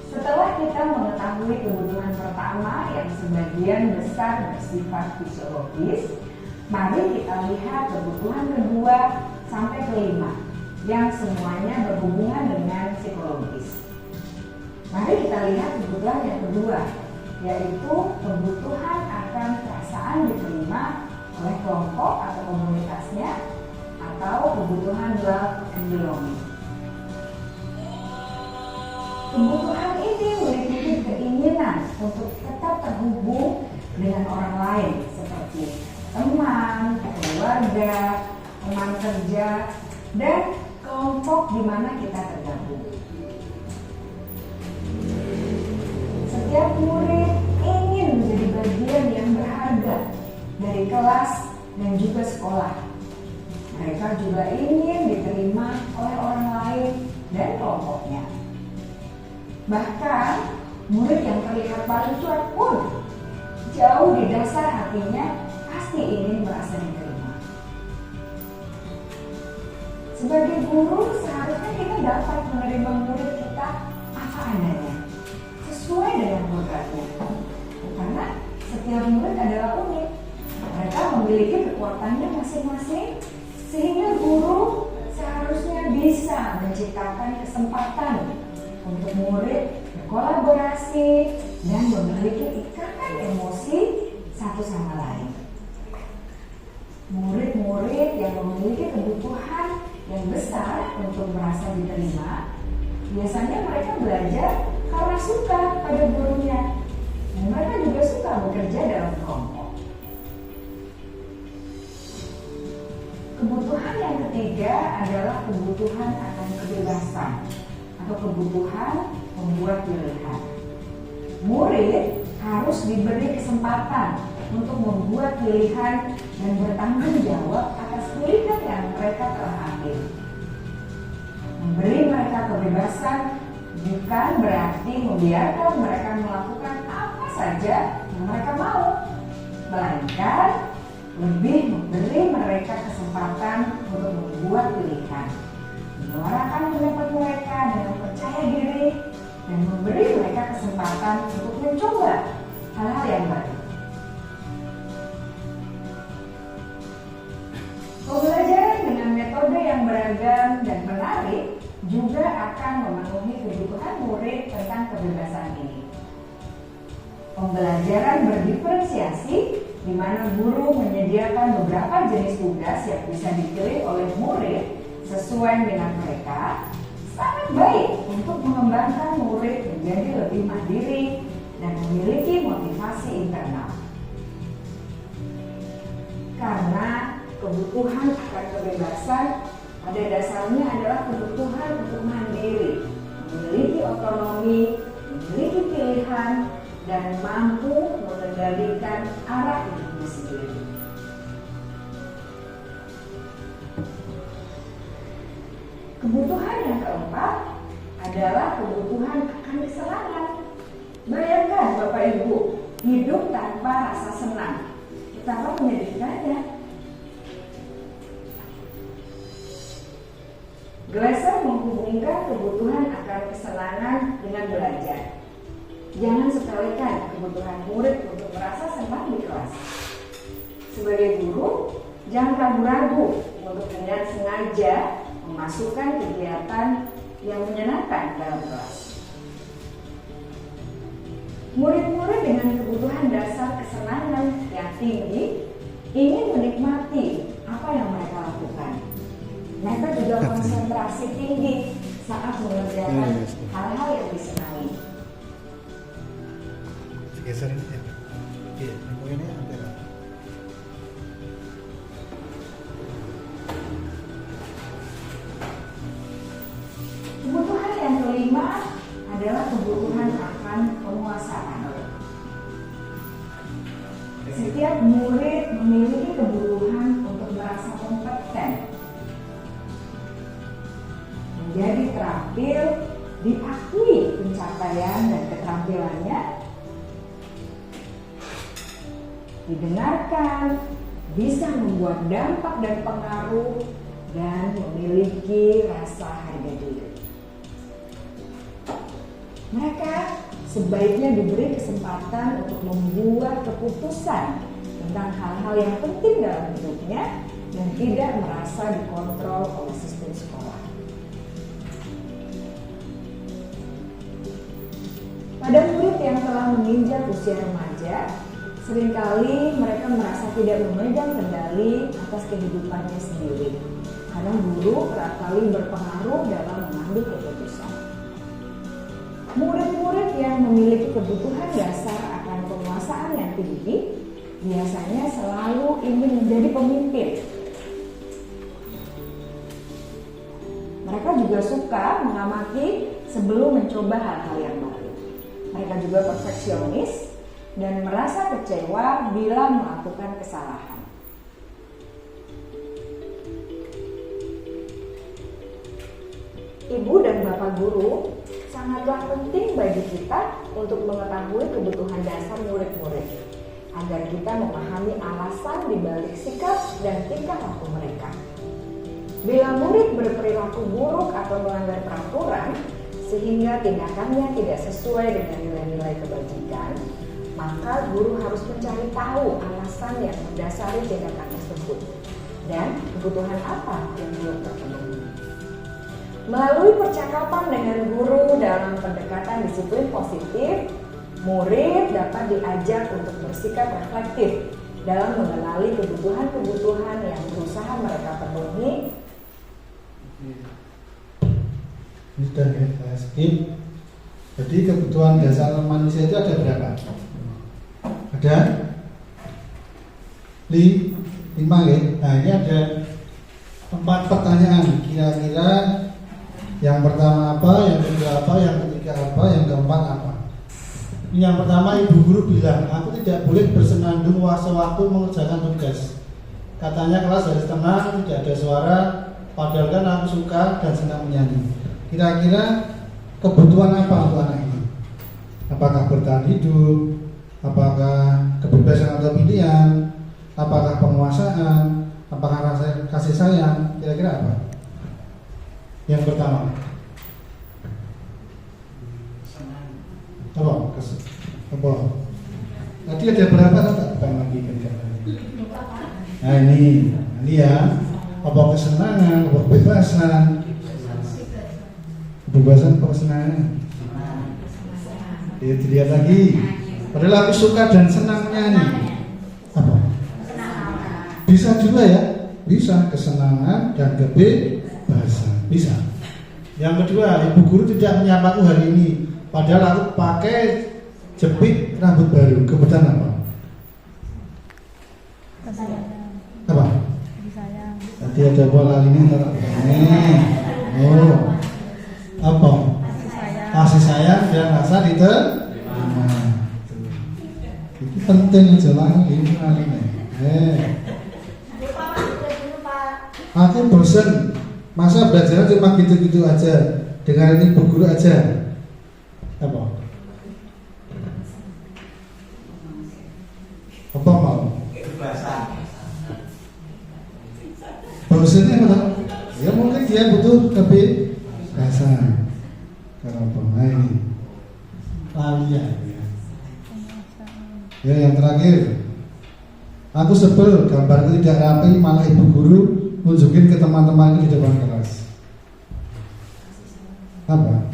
Speaker 7: Setelah kita mengetahui kebutuhan pertama yang sebagian besar bersifat fisiologis, mari kita lihat kebutuhan kedua sampai kelima yang semuanya berhubungan dengan psikologis. Mari kita lihat kebutuhan yang kedua, yaitu kebutuhan akan perasaan diterima oleh kelompok atau komunitasnya, atau kebutuhan love and belonging. Kebutuhan ini meliputi keinginan untuk tetap terhubung dengan orang lain seperti teman, keluarga, teman kerja, dan kelompok di mana kita tergabung. Setiap murid ingin menjadi bagian yang berharga dari kelas dan juga sekolah. Mereka juga ingin diterima oleh orang lain dan kelompoknya. Bahkan murid yang terlihat paling cuek pun jauh di dasar hatinya pasti ingin merasa diterima. Sebagai guru seharusnya kita dapat menerima murid kita apa adanya, sesuai dengan kodratnya. Karena setiap murid adalah unik. Mereka memiliki kekuatannya masing-masing, sehingga guru seharusnya bisa menciptakan kesempatan untuk murid berkolaborasi dan memiliki ikatan emosi satu sama lain. Murid-murid yang memiliki kebutuhan yang besar untuk merasa diterima, biasanya mereka belajar karena suka pada gurunya, dan mereka juga suka bekerja dalam kelompok. Kebutuhan yang ketiga adalah kebutuhan akan kebebasan atau kebutuhan membuat pilihan. Murid harus diberi kesempatan untuk membuat pilihan dan bertanggung jawab atas pilihan yang mereka telah ambil. Memberi mereka kebebasan bukan berarti membiarkan mereka melakukan apa saja yang mereka mau, melainkan lebih memberi mereka kesempatan untuk membuat pilihan, menyuarakan pendapat mereka dengan percaya diri, dan memberi mereka kesempatan untuk mencoba hal-hal yang baru. Pembelajaran dengan metode yang beragam dan menarik juga akan memenuhi kebutuhan murid tentang kebebasan ini. Pembelajaran berdiferensiasi, di mana guru menyediakan beberapa jenis tugas yang bisa dipilih oleh murid sesuai minat mereka, sangat baik untuk mengembangkan murid menjadi lebih mandiri dan memiliki motivasi internal. Karena kebutuhan akan kebebasan pada dasarnya adalah kebutuhan untuk mandiri, memiliki otonomi, memiliki pilihan, dan mampu mengendalikan arah hidupnya sendiri. Kebutuhan yang keempat adalah kebutuhan akan kesenangan. Bayangkan Bapak Ibu, hidup tanpa rasa senang, betapa menyedihkannya. Glasser menghubungkan kebutuhan akan kesenangan dengan belajar. Jangan sepelekan kebutuhan murid untuk merasa senang di kelas. Sebagai guru, jangan ragu-ragu untuk dengan sengaja memasukkan kegiatan yang menyenangkan dalam kelas. Murid-murid dengan kebutuhan dasar kesenangan yang tinggi ingin menikmati apa yang mereka lakukan. Mereka juga konsentrasi tinggi saat mengerjakan hal-hal yang disenangi. didengarkan, bisa membuat dampak dan pengaruh, dan memiliki rasa harga diri. Mereka sebaiknya diberi kesempatan untuk membuat keputusan tentang hal-hal yang penting dalam hidupnya dan tidak merasa dikontrol oleh sistem sekolah. Pada murid yang telah menginjak usia remaja, seringkali mereka merasa tidak memegang kendali atas kehidupannya sendiri, karena guru kerap kali berpengaruh dalam mengambil keputusan. Murid-murid yang memiliki kebutuhan dasar akan penguasaan yang tinggi biasanya selalu ingin menjadi pemimpin. Mereka juga suka mengamati sebelum mencoba hal-hal yang baru. Mereka juga perfeksionis dan merasa kecewa bila melakukan kesalahan. Ibu dan Bapak guru sangatlah penting bagi kita untuk mengetahui kebutuhan dasar murid-murid, agar kita memahami alasan dibalik sikap dan tingkah laku mereka. Bila murid berperilaku buruk atau melanggar peraturan, sehingga tindakannya tidak sesuai dengan nilai-nilai kebajikan, maka guru harus mencari tahu alasan yang mendasari tindakan tersebut dan kebutuhan apa yang belum terpenuhi. Melalui percakapan dengan guru dalam pendekatan disiplin positif, murid dapat diajak untuk bersikap reflektif dalam mengenali kebutuhan-kebutuhan yang berusaha mereka penuhi.
Speaker 1: Ini sudah kita skip. Jadi kebutuhan dasar manusia itu ada berapa? Ada 5 ya. Nah ini ada 4 pertanyaan. Kira-kira yang pertama apa, yang kedua apa, yang ketiga apa, yang keempat apa? Ini yang pertama, ibu guru bilang, aku tidak boleh bersenandung sewaktu mengerjakan tugas. Katanya kelas harus tenang, tidak ada suara, padahal kan aku suka dan senang menyanyi. Kira-kira kebutuhan apa untuk anak ini? Apakah bertahan hidup? Apakah kebebasan atau pilihan? Apakah penguasaan? Apakah rasa kasih sayang? Kira-kira apa? Yang pertama, apa? Tadi ada berapa tak? Bukan lagi kan? Nah ini ya. Apa kesenangan? Apa kebebasan? Kebebasan apa kesenangan? Ya, dilihat lagi. Padahal aku suka dan senang menyanyi. Apa? Bisa juga ya. Bisa kesenangan dan kebebasan. Bisa. Yang kedua, ibu guru tidak menyapaku hari ini, padahal aku pakai jepit rambut baru. Kebetulan apa? Apa? Tadi ada bola ini antara apa? Kasih sayang dan rasa diterima. Itu penting aja lagi ini. Aku bosan. Masa belajar cuma gitu-gitu aja, dengarin ibu guru aja. Apa? Apa mau? Bosannya apa? Ya mungkin dia butuh kebebasan. Karena apa? Nah ini lalian. Ya yang terakhir, aku sebel gambarku tidak rapi, malah ibu guru nunjukin ke teman-teman di depan kelas. Apa?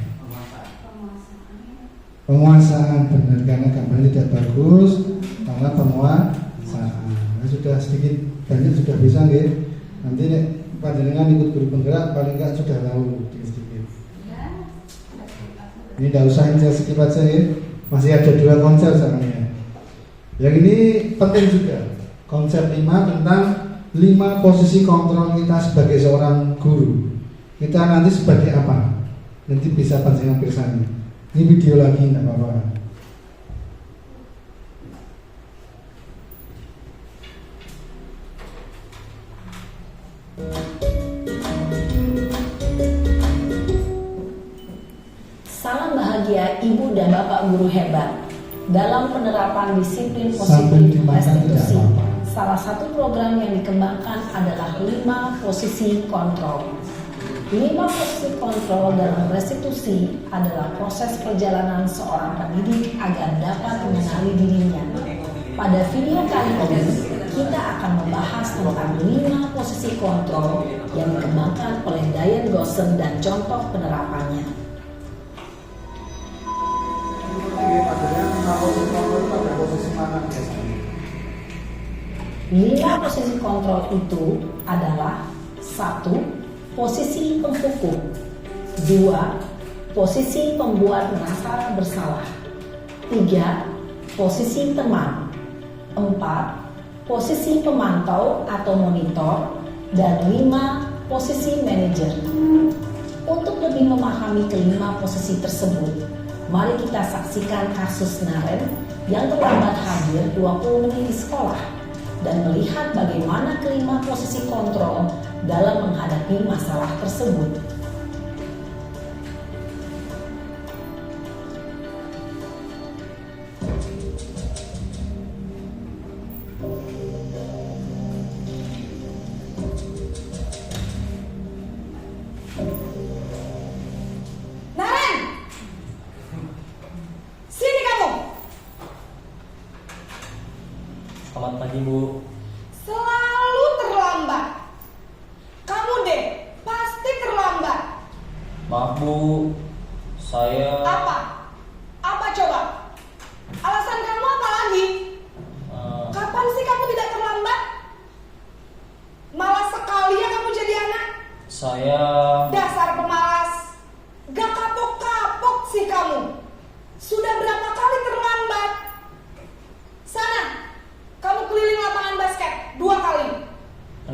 Speaker 1: Penguasaan, benar, karena gambarnya tidak bagus, karena penguasaan. Nah, sudah sedikit banyak sudah bisa gitu. Nanti nek panjenengan ikut guru penggerak paling enggak sudah tahu sedikit. Ini tidak usah saya skip aja ya. Masih ada 2 konsep sebenarnya. Yang ini penting juga. Konsep 5 tentang 5 posisi kontrol kita sebagai seorang guru. Kita nanti sebagai apa? Nanti bisa panjenengan pirsani. Ini video lagi enggak apa-apa.
Speaker 8: Salam bahagia ibu dan bapak guru hebat. dalam penerapan disiplin
Speaker 1: Sambil
Speaker 8: positif
Speaker 1: dimakan tidak
Speaker 8: restitusi.
Speaker 1: apa-apa.
Speaker 8: Salah satu program yang dikembangkan adalah 5 posisi kontrol. 5 posisi kontrol dalam restitusi adalah proses perjalanan seorang pendidik agar dapat mengenali dirinya. Pada video kali ini, kita akan membahas tentang 5 posisi kontrol yang dikembangkan oleh Diane Gossen dan contoh penerapannya.
Speaker 1: Pada posisi mana biasanya?
Speaker 8: 5 posisi kontrol itu adalah 1. Posisi penghukum, 2. Posisi pembuat merasa bersalah, 3. Posisi teman, 4. Posisi pemantau atau monitor, dan 5. Posisi manajer. Untuk lebih memahami kelima posisi tersebut, mari kita saksikan kasus Naren yang terlambat hadir 20 menit di sekolah dan melihat bagaimana kelima posisi kontrol dalam menghadapi masalah tersebut.
Speaker 3: Naren! Sini kamu!
Speaker 9: Selamat pagi, Bu.
Speaker 3: Selalu terlambat. Kamu deh, pasti terlambat.
Speaker 9: Maaf, Bu. Saya
Speaker 3: Apa? Apa coba? Alasan kamu apa lagi? Kapan sih kamu tidak terlambat? Malas sekali ya kamu jadi anak.
Speaker 9: saya
Speaker 3: Dasar pemalas. Gak kapok-kapok sih kamu. Sudah berapa kali terlambat? Sana, kamu keliling lapangan basket 2 kali.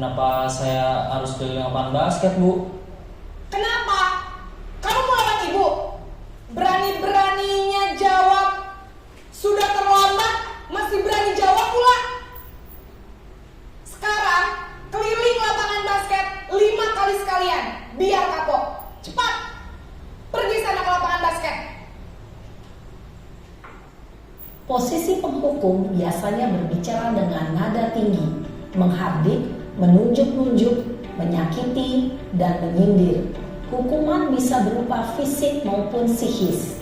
Speaker 9: kenapa saya harus keliling lapangan basket, Bu?
Speaker 3: Kenapa? Kamu mau lawan ibu? Berani-beraninya jawab. Sudah terlambat, masih berani jawab pula. Sekarang, keliling lapangan basket 5 kali sekalian. Biar kapok. Cepat. Pergi sana ke lapangan basket.
Speaker 8: Posisi penghukum biasanya berbicara dengan nada tinggi, menghardik, menunjuk-nunjuk, menyakiti, dan menyindir. Hukuman bisa berupa fisik maupun psikis.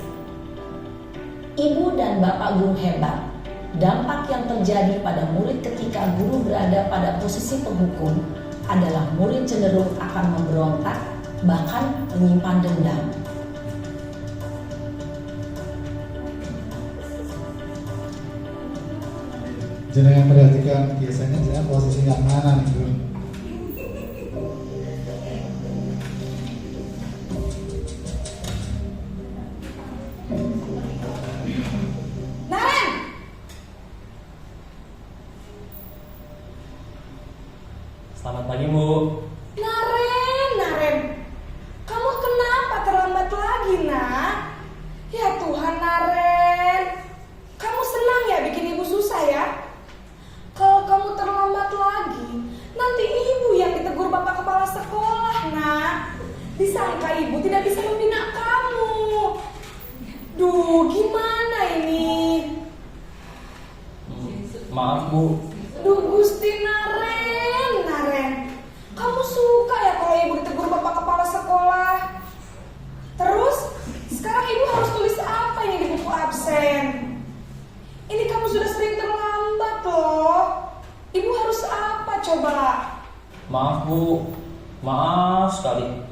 Speaker 8: Ibu dan bapak guru hebat. Dampak yang terjadi pada murid ketika guru berada pada posisi penghukum adalah murid cenderung akan memberontak, bahkan menyimpan dendam.
Speaker 1: Jangan perhatikan biasanya jangan posisi yang mana nih, Bro.
Speaker 3: Naren!
Speaker 9: Selamat pagi, Bu.
Speaker 3: Naren. Kamu kenapa terlambat lagi, nak? Ya Tuhan, Naren. Kamu senang ya bikin ibu susah ya? Kalau kamu terlambat lagi, nanti ibu yang ditegur bapak kepala sekolah, nak. Disangka ibu tidak bisa membina kamu. Duh, gimana ini?
Speaker 9: Maaf, Bu.
Speaker 3: Duh, Gusti Naren. Kamu suka ya kalau ibu ditegur bapak kepala sekolah? Terus, sekarang ibu harus tulis apa ini di buku absen? Ini kamu sudah sering terlambat loh. Ibu harus apa coba?
Speaker 9: Maaf, Bu. Maaf sekali.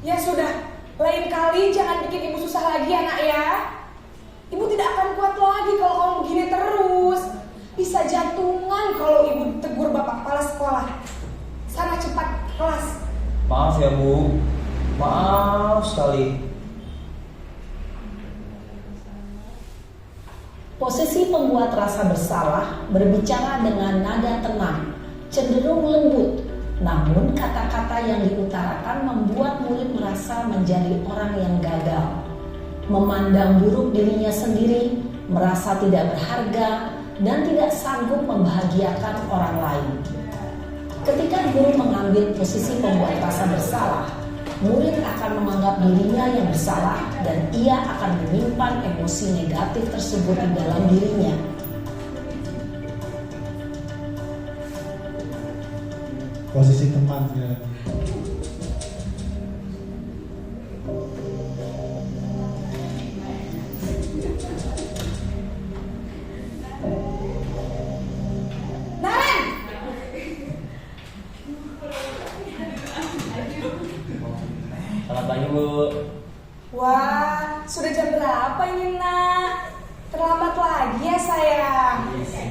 Speaker 3: Ya sudah, lain kali jangan bikin ibu susah lagi ya nak ya. Ibu tidak akan kuat lagi kalau kamu begini terus. Bisa jantungan kalau ibu tegur bapak kepala sekolah. Sana cepat kelas.
Speaker 9: Maaf ya, Bu. Maaf sekali.
Speaker 8: Posisi pembuat rasa bersalah berbicara dengan nada tenang, cenderung lembut. Namun kata-kata yang diutarakan membuat murid merasa menjadi orang yang gagal, memandang buruk dirinya sendiri, merasa tidak berharga, dan tidak sanggup membahagiakan orang lain. Ketika guru mengambil posisi pembuat rasa bersalah, murid akan menganggap dirinya yang bersalah dan ia akan menyimpan emosi negatif tersebut di dalam dirinya.
Speaker 1: Posisi teman ya.
Speaker 3: Naren!
Speaker 9: Selamat pagi Bu.
Speaker 3: Wah, sudah jam berapa ini nak? Terlambat lagi ya sayang.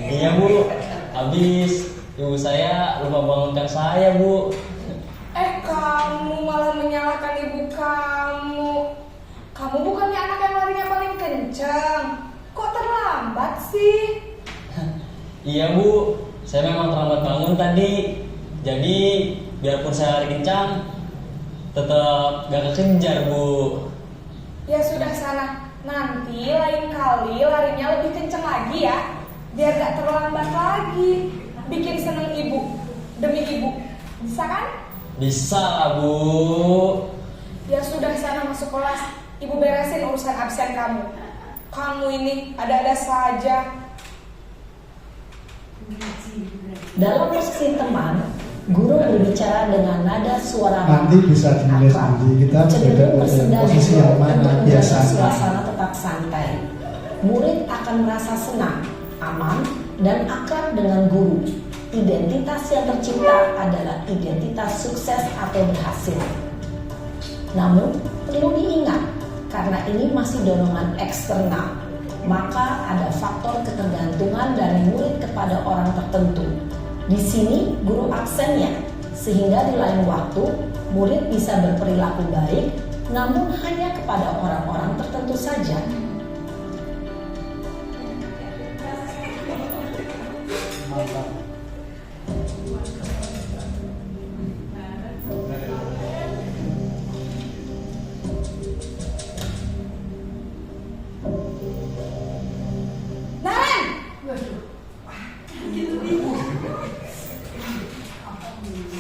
Speaker 9: Iya Bu, habis ibu saya lupa bangunkan saya Bu.
Speaker 3: Kamu malah menyalahkan ibu kamu. Kamu bukannya anak yang larinya paling kencang. Kok terlambat sih?
Speaker 9: Iya Bu, saya memang terlambat bangun tadi. Jadi biarpun saya lari kencang, tetap gak kekejar Bu.
Speaker 3: Ya sudah sana. Nanti lain kali larinya lebih kencang lagi ya. Biar gak terlambat lagi. Bikin seneng ibu. Demi ibu. Bisa kan?
Speaker 9: Bisa Bu.
Speaker 3: Ya sudah sana masuk kelas. Ibu beresin urusan absen kamu. Kamu ini ada-ada saja.
Speaker 8: Dalam posisi teman, guru berbicara dengan nada suara
Speaker 1: Nanti bisa dinilai
Speaker 8: akrab,
Speaker 1: sendiri kita
Speaker 8: cenderung
Speaker 1: berada pada
Speaker 8: bersendak
Speaker 1: posisi yang mana
Speaker 8: untuk menjaga
Speaker 1: biasanya.
Speaker 8: suasana tetap santai. Murid akan merasa senang, aman, dan akrab dengan guru. Identitas yang tercipta adalah identitas sukses atau berhasil. Namun, perlu diingat, karena ini masih dorongan eksternal, maka ada faktor ketergantungan dari murid kepada orang tertentu. Di sini guru absennya, sehingga di lain waktu murid bisa berperilaku baik, namun hanya kepada orang-orang tertentu saja.
Speaker 3: Naren!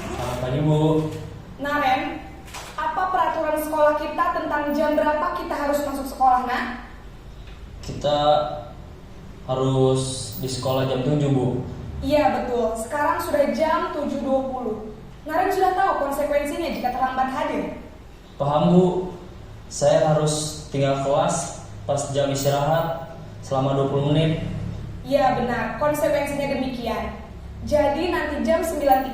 Speaker 9: Selamat pagi Bu.
Speaker 3: Naren, apa peraturan sekolah kita tentang jam berapa kita harus masuk sekolah, nak?
Speaker 9: Kita harus di sekolah jam 7 Bu.
Speaker 3: Iya betul, sekarang sudah jam 7.20. Naren sudah tahu konsekuensinya jika terlambat hadir.
Speaker 9: Paham Bu. Saya harus tinggal kelas pas jam istirahat selama 20 menit.
Speaker 3: Iya benar, konsekuensinya demikian. Jadi nanti jam 9.30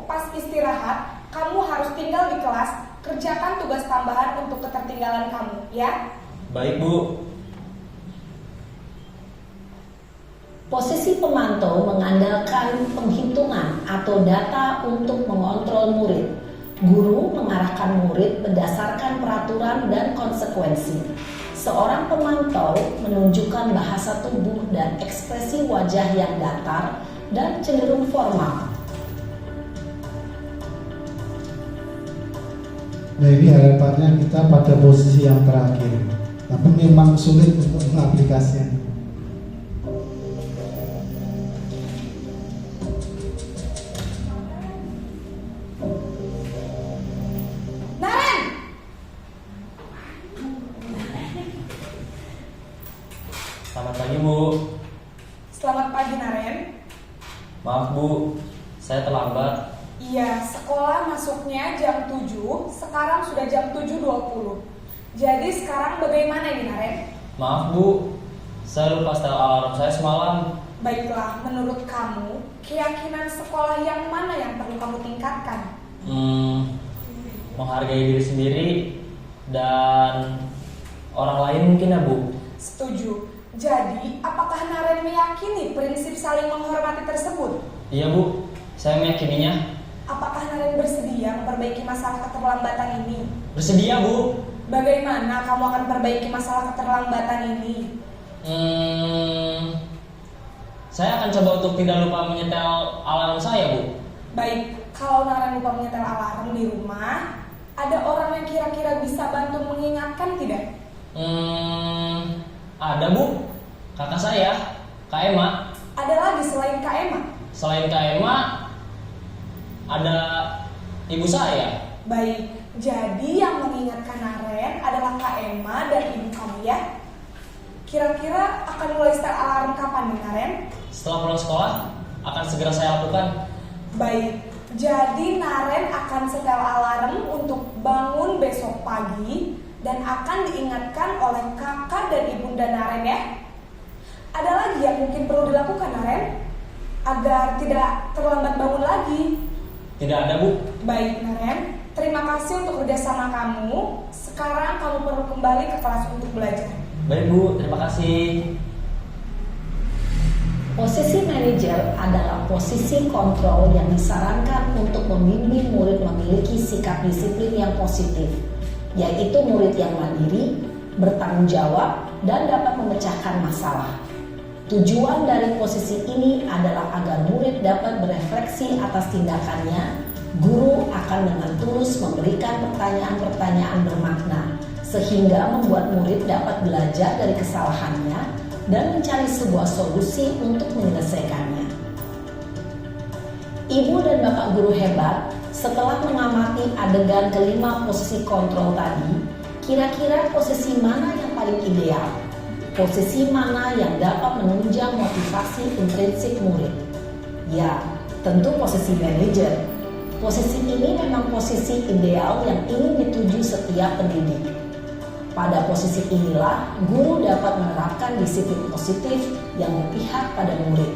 Speaker 3: pas istirahat, kamu harus tinggal di kelas, kerjakan tugas tambahan untuk ketertinggalan kamu, ya?
Speaker 9: Baik Bu.
Speaker 8: Posisi pemantau mengandalkan penghitungan atau data untuk mengontrol murid. Guru mengarahkan murid berdasarkan peraturan dan konsekuensi. Seorang pemantau menunjukkan bahasa tubuh dan ekspresi wajah yang datar dan cenderung formal.
Speaker 1: Nah ini harapannya kita pada posisi yang terakhir, tapi memang sulit untuk mengaplikasikan.
Speaker 3: Naren!
Speaker 9: Selamat pagi Bu.
Speaker 3: Selamat pagi Naren.
Speaker 9: Maaf Bu, saya terlambat.
Speaker 3: Iya, sekolah masuknya jam 7, sekarang sudah jam 7.20. Jadi sekarang bagaimana ini Naren?
Speaker 9: Maaf Bu, saya lupa setel alarm saya semalam.
Speaker 3: Baiklah, menurut kamu, keyakinan sekolah yang mana yang perlu kamu tingkatkan?
Speaker 9: Menghargai diri sendiri dan orang lain mungkin ya Bu.
Speaker 3: Setuju. Jadi, apakah Naren meyakini prinsip saling menghormati tersebut?
Speaker 9: Iya Bu, saya meyakininya.
Speaker 3: Apakah Naren bersedia memperbaiki masalah keterlambatan ini?
Speaker 9: Bersedia Bu.
Speaker 3: Bagaimana kamu akan perbaiki masalah keterlambatan ini?
Speaker 9: Saya akan coba untuk tidak lupa menyetel alarm saya Bu.
Speaker 3: Baik, kalau Naren lupa menyetel alarm di rumah, ada orang yang kira-kira bisa bantu mengingatkan tidak?
Speaker 9: Ada Bu, kakak saya, Kak Emma.
Speaker 3: Ada lagi selain Kak Emma?
Speaker 9: Selain Kak Emma, ada ibu saya.
Speaker 3: Baik,
Speaker 10: Jadi yang mengingatkan Naren adalah Kak Emma dan ibu kamu ya. Kira-kira akan mulai start alarm kapan nih Naren?
Speaker 9: Setelah pulang sekolah, akan segera saya lakukan.
Speaker 10: Baik, jadi Naren akan setel alarm untuk bangun besok pagi dan akan diingatkan oleh kakak dan ibunda Naren ya. Ada lagi yang mungkin perlu dilakukan Naren agar tidak terlambat bangun lagi?
Speaker 9: Tidak ada, Bu.
Speaker 10: Baik Naren, terima kasih untuk kerjasama kamu. Sekarang kamu perlu kembali ke kelas untuk belajar.
Speaker 9: Baik, Bu. Terima kasih.
Speaker 8: Posisi manajer adalah posisi kontrol yang disarankan untuk membimbing murid memiliki sikap disiplin yang positif, yaitu murid yang mandiri, bertanggung jawab, dan dapat memecahkan masalah. Tujuan dari posisi ini adalah agar murid dapat berefleksi atas tindakannya. Guru akan dengan tulus memberikan pertanyaan-pertanyaan bermakna, sehingga membuat murid dapat belajar dari kesalahannya dan mencari sebuah solusi untuk menyelesaikannya. Ibu dan bapak guru hebat, setelah mengamati adegan kelima posisi kontrol tadi, kira-kira posisi mana yang paling ideal? Posisi mana yang dapat menunjang motivasi intrinsik murid? Ya, tentu posisi manajer. Posisi ini memang posisi ideal yang ingin dituju setiap pendidik. Pada posisi inilah, guru dapat menerapkan disiplin positif yang berpihak pada murid,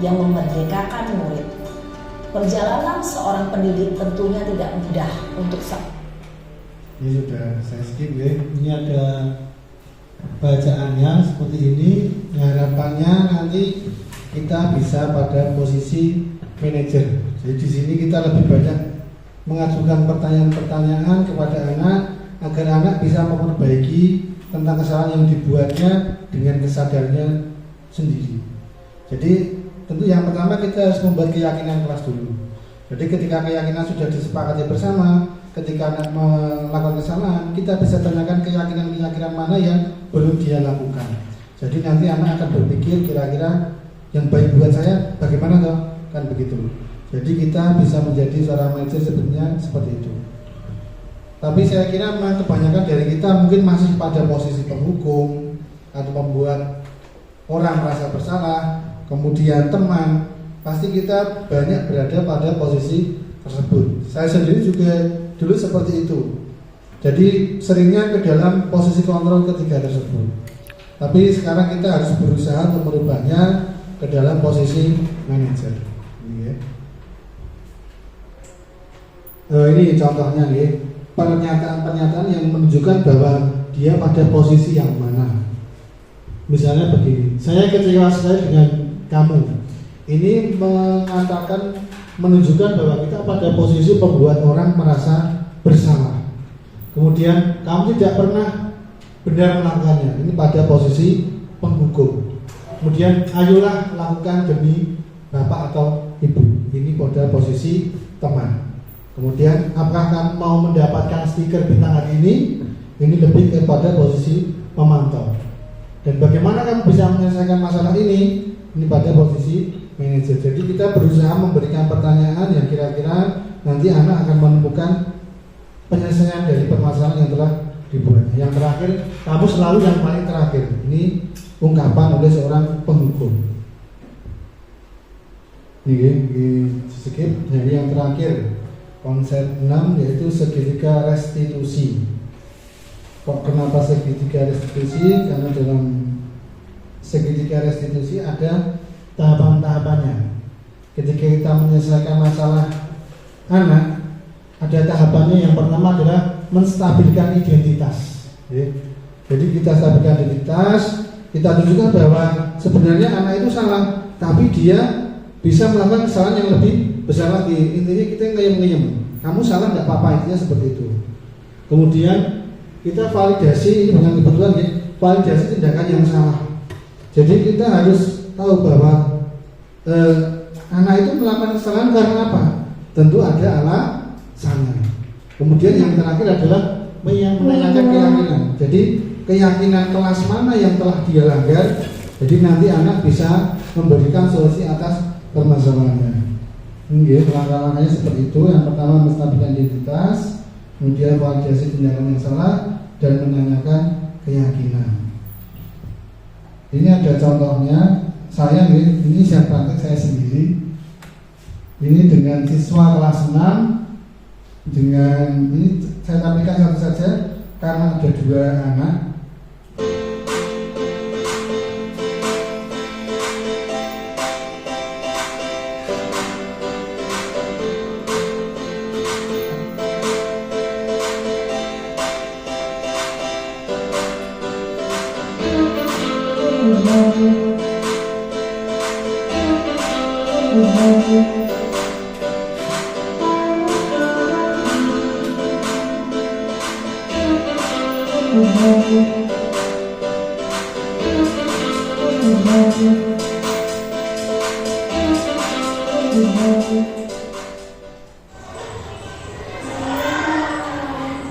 Speaker 8: yang memerdekakan murid. Perjalanan seorang pendidik tentunya tidak mudah untuk
Speaker 1: Ini sudah saya skip ya. Ini ada bacaannya seperti ini. Harapannya nanti kita bisa pada posisi manajer. Jadi di sini kita lebih banyak mengajukan pertanyaan-pertanyaan kepada anak agar anak bisa memperbaiki tentang kesalahan yang dibuatnya dengan kesadarannya sendiri. Jadi tentu yang pertama kita harus membuat keyakinan kelas dulu. Jadi ketika keyakinan sudah disepakati bersama, ketika anak melakukan kesalahan, kita bisa tanyakan keyakinan-keyakinan mana yang belum dia lakukan. Jadi nanti anak akan berpikir kira-kira yang baik buat saya bagaimana toh? Kan begitu. Jadi kita bisa menjadi seorang manajer sebenarnya seperti itu. Tapi saya kira memang kebanyakan dari kita mungkin masih pada posisi penghukum atau membuat orang merasa bersalah, kemudian teman. Pasti kita banyak berada pada posisi tersebut. Saya sendiri juga dulu seperti itu. Jadi seringnya ke dalam posisi kontrol ketiga tersebut. Tapi sekarang kita harus berusaha untuk merubahnya ke dalam posisi manajer. Ini contohnya nih, pernyataan-pernyataan yang menunjukkan bahwa dia pada posisi yang mana. Misalnya begini, saya kecewa sekali dengan kamu. Ini mengatakan, menunjukkan bahwa kita pada posisi pembuat orang merasa bersalah. Kemudian kamu tidak pernah benar melakukannya. Ini pada posisi penghukum. Kemudian ayolah lakukan demi bapak atau ibu. Ini pada posisi teman. Kemudian apakah kamu mau mendapatkan stiker bintang hari ini? Ini lebih kepada posisi pemantau. Dan bagaimana kamu bisa menyelesaikan masalah ini? Ini pada posisi manajer. Jadi kita berusaha memberikan pertanyaan yang kira-kira nanti anak akan menemukan penyelesaian dari permasalahan yang telah dibuatnya. Yang terakhir, kamu selalu yang paling terakhir. Ini ungkapan oleh seorang penghukum. Ini skip. Jadi yang terakhir, konsep 6 yaitu segitiga restitusi. Kok kenapa segitiga restitusi? Karena dalam segitiga restitusi ada tahapan-tahapannya. Ketika kita menyelesaikan masalah anak, ada tahapannya. Yang pertama adalah menstabilkan identitas. Jadi kita stabilkan identitas, kita tunjukkan bahwa sebenarnya anak itu salah, tapi dia bisa melakukan kesalahan yang lebih besar lagi. Intinya kita ngeyem-ngeyem, kamu salah nggak apa-apa, intinya seperti itu. Kemudian kita validasi, ini bukan kebetulan ya, validasi tindakan yang salah. Jadi kita harus tahu bahwa anak itu melakukan kesalahan karena apa? Tentu ada alasannya. Kemudian yang terakhir adalah menanyakan keyakinan. Jadi keyakinan kelas mana yang telah dia langgar. Jadi nanti anak bisa memberikan solusi atas permasalahannya. Langkah-langkahnya seperti itu. Yang pertama menstabilkan identitas, kemudian validasi tindakan yang salah, dan menanyakan keyakinan. Ini ada contohnya. Saya ini saya praktek saya sendiri. Ini dengan siswa kelas 6. Dengan ini saya tampilkan satu saja karena ada 2 anak.